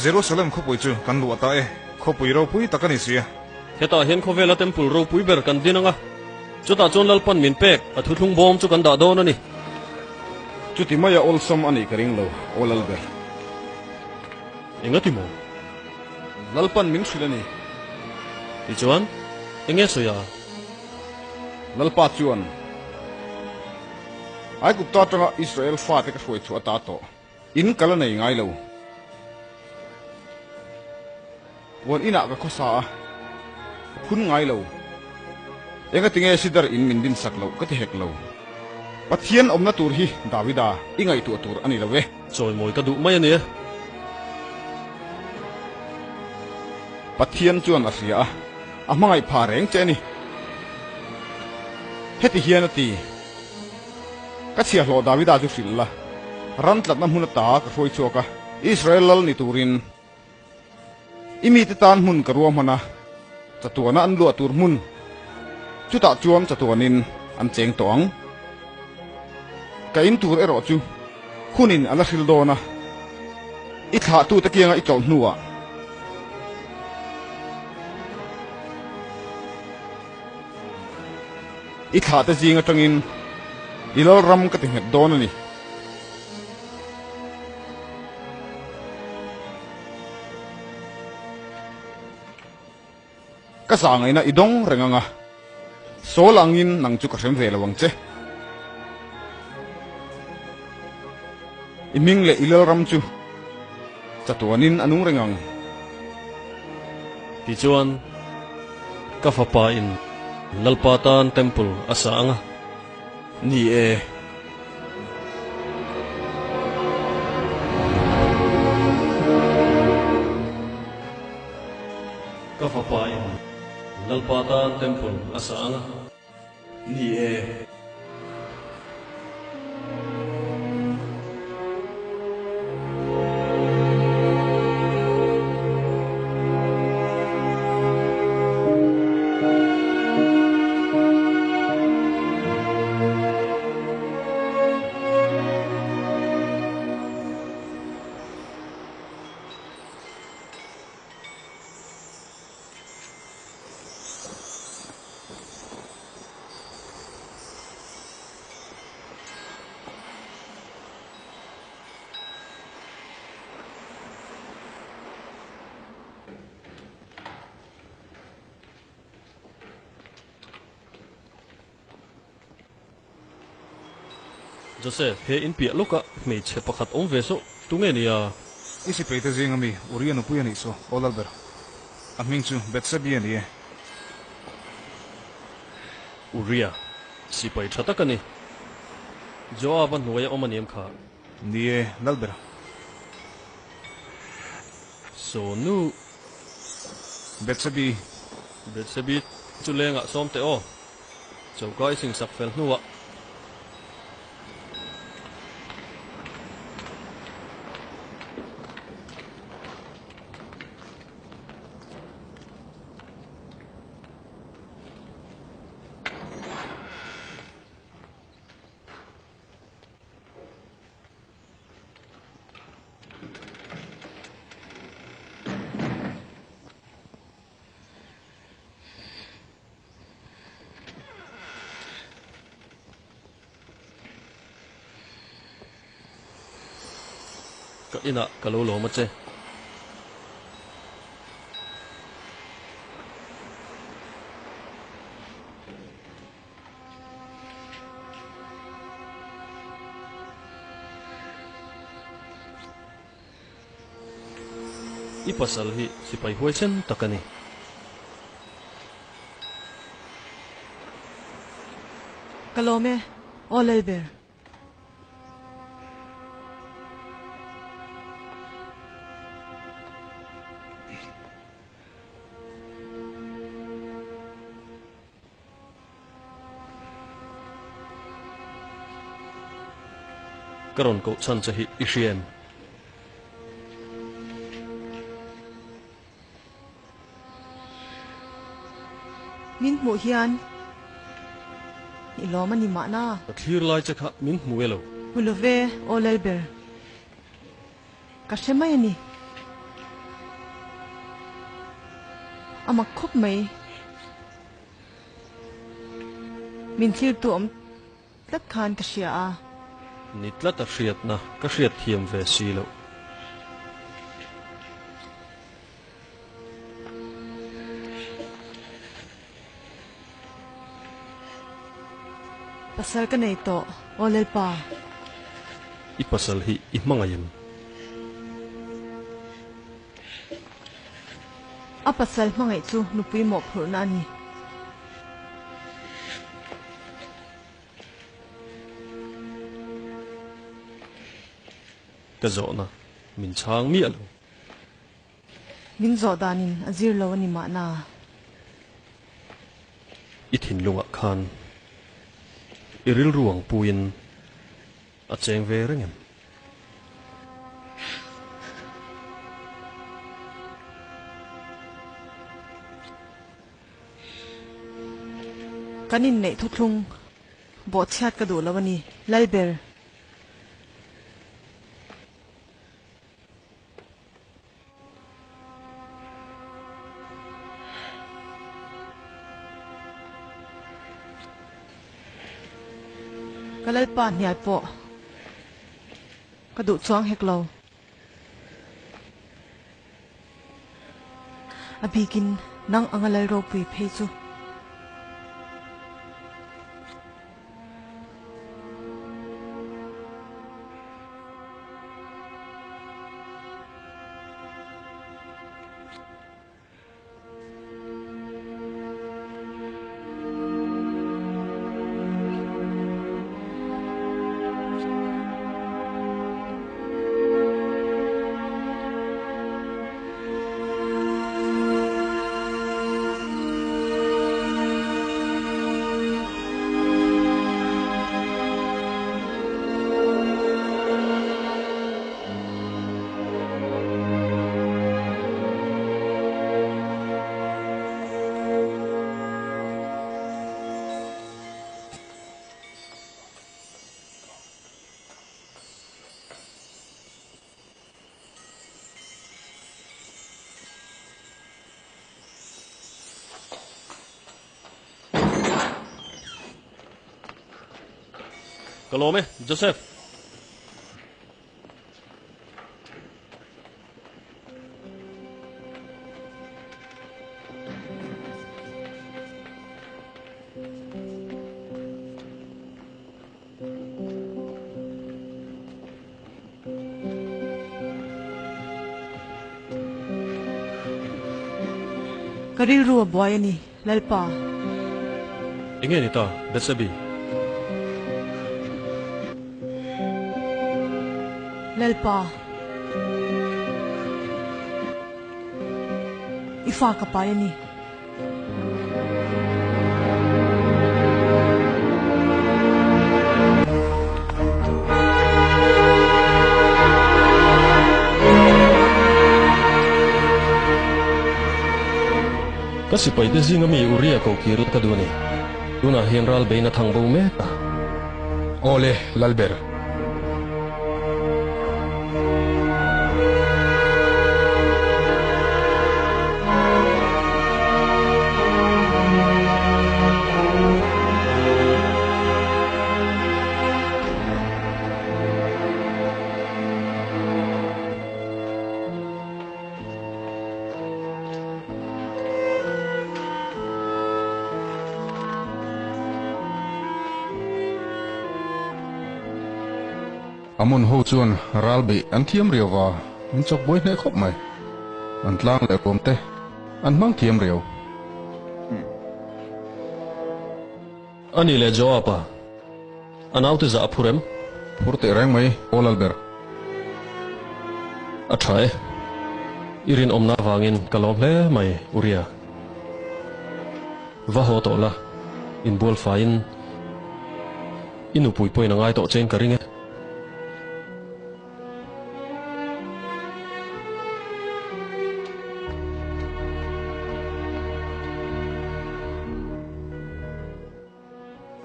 Jerusalem khopui chu kan lu ata e khopui ro pui takani sia heta hian khovela temple ro pui ber kan dinanga chuta chon lalpan min pek a thuthung bom chu kan da don ani Chuti maya olsom ani karing lo olal ber. engati mo Lalpan min thilani. ti chuan enge soya Lalpa chuan ai gup ta tanga Israel fa te ka hoi chu ata to in kala nei ngai lo won ina ka khosa phun ngai lo enga tinge sidar in min din sak lo ka ti hek lo pathian omna tur hi Davida ingai tu tur ani lawe choi moi ka du mai ani pathian chuan a ria a mangai pha reng che ni heti hian ati ka chia hlo Davida ju filla ran tlat na mun ta ka hoi choka Israel lal ni turin imi te tan mun ka ruam hana chatuana an lu tur mun chuta chuam chatuanin an cheng tong ka in tur ero chu khunin ala hril dona I thla tu te kianga I tol hnuwa I thla te jinga tangin ilal ram ka tinget dona ni ka sangai na idong renganga solangin nang chu ka hrem ve lawang che iming le ilal ram chu chatuanin anung rengang ti chuan ka fapa in lalpatan temple asa anga ni e ka fapa in lalpatan temple asa anga ni e Joseph he in pia luka me che pakhat om ve so tunge ni ya isi peite zinga mi urian upuyan iso olalber aming chu betsabian ye Uria si pai thata kani joab an hoya omaniam kha nie lalber so nu betsabi betsabi chulenga som te o chaukai sing sak fel nuwa ka ina kalo lo ma che ipasal hi sipai huai chen takani Kalome, Olelber. karon ko chan chahi ishian Min mo hian. Ilo man ni mana. clear lai chakha min muelo Hulove, Olelber. Kashemay ni. Ama khup mai. Min thil tu om tat khan kashia a. nitla ta hriat na ka hriat thiam ve silo pasal ka nei to olel pa ipasal hi imangayem a pasal mangai chu nupui mo phur na ni ka zo na min chang mi alo min zo danin azir lo ani ma na ithin lunga khan iril ruang puin a cheng ve rengem kanin nei thutlung bo chat ka du lawani lalber kalal pa nial po ka du chuang hek lo abikin nang angalal ro pui phei chu kalome Joseph karil ru boy ani lalpa inge ni ta besabi lalpa ifa ka pa ani kasi pai de zinga mi uria ko kirut ka duni tuna henral be na thang bo me ka Ole, Lalber. Amun ho chuan ralbi an thiam riawa min chok boi nei khop mai an tlang le komte an mang thiam riaw ani le jo apa anaute za phurem furte rang mai olalber athai irin omna wangin kalom hle mai uria va ho to la in bol fain inu pui poi na ngai to chen karinge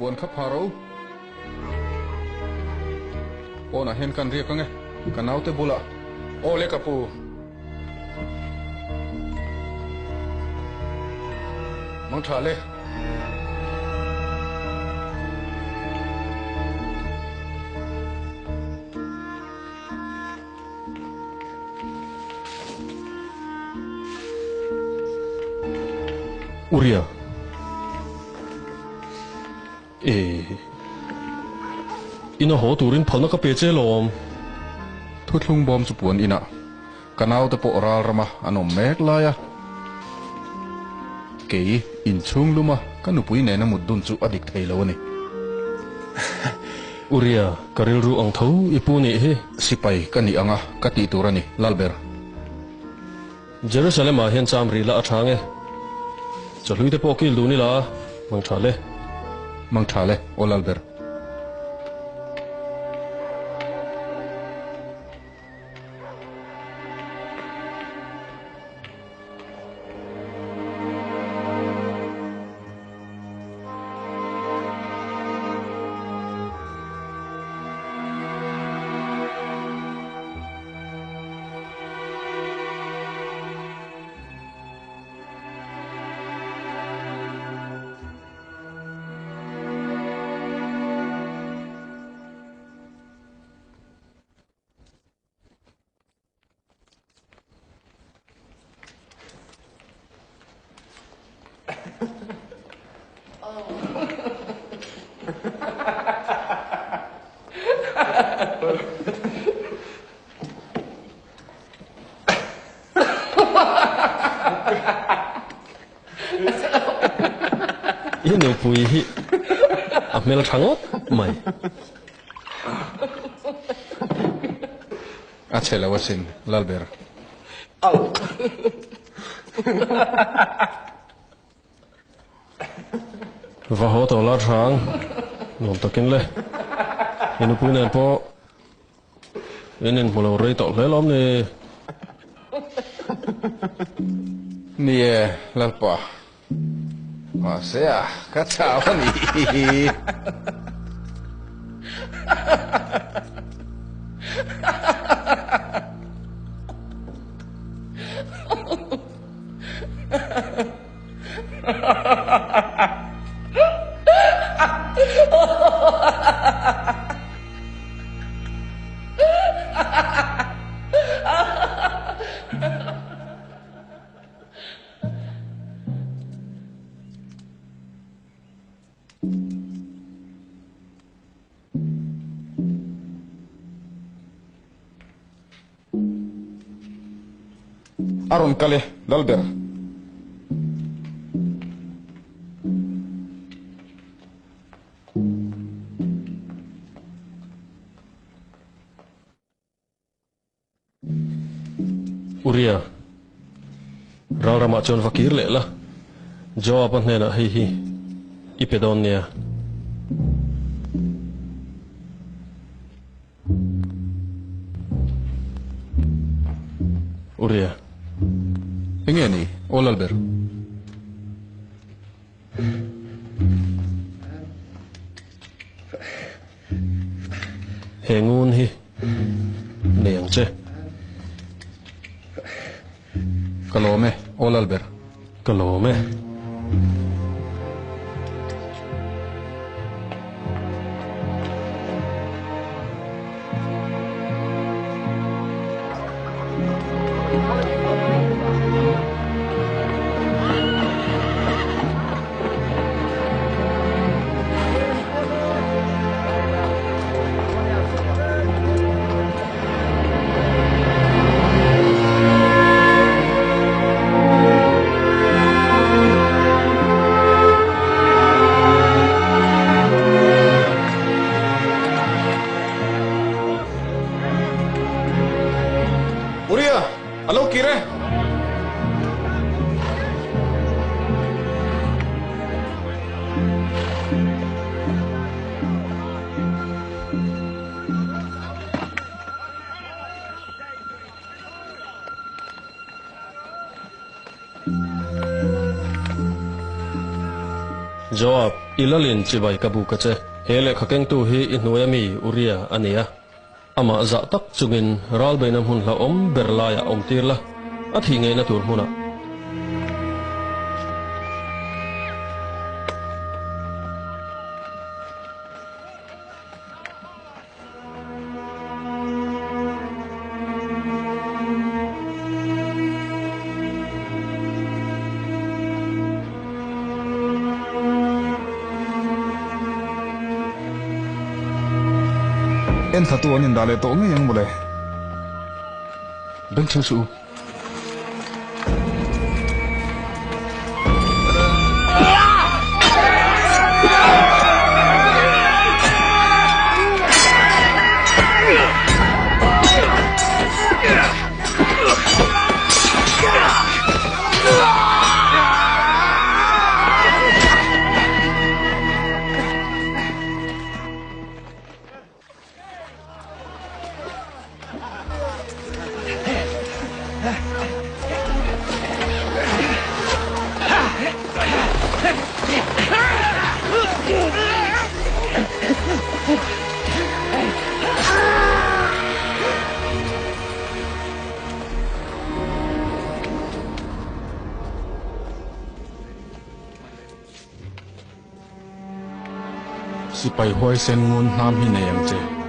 buồn khắp hà râu ô na hen kan riêng nghe kan áo te bula ô le kapu mang thả le uria ina ho turin phalna ka pe che lom thu thlung bom chu puan ina kanau te po ral rama anom mek la ya ke in chung luma kanu pui ne na mudun chu adik theilo ni uria karil ru ang tho ipuni hi sipai kani anga kati turani lalber Jerusalem a hian cham ri la athange chalui te pokil du ni la mang thale o lalber ino pui hi a mel thangot mai a chela wasin lalber va ho to la thang nom takin le ino pui nen po enen mulo rei to le lom ni nie lalpa masya kacau nih Aron kali lalber uria ral rama chon vakir le la jawab ne na hi ipedonia uria ingeni o lalber hengun hi neyang che kalome o lalber kalome Uria alo kire jawab ilalin chibai kabu kache hele khakeng tu hi innoyami uria ania ama za tak chungin ral bainam hun la om berlaya om tirla athi nge na tur huna en thatu anin dale to nge yang mole beng chang su si pai hoi sen ngun nam hi na yang che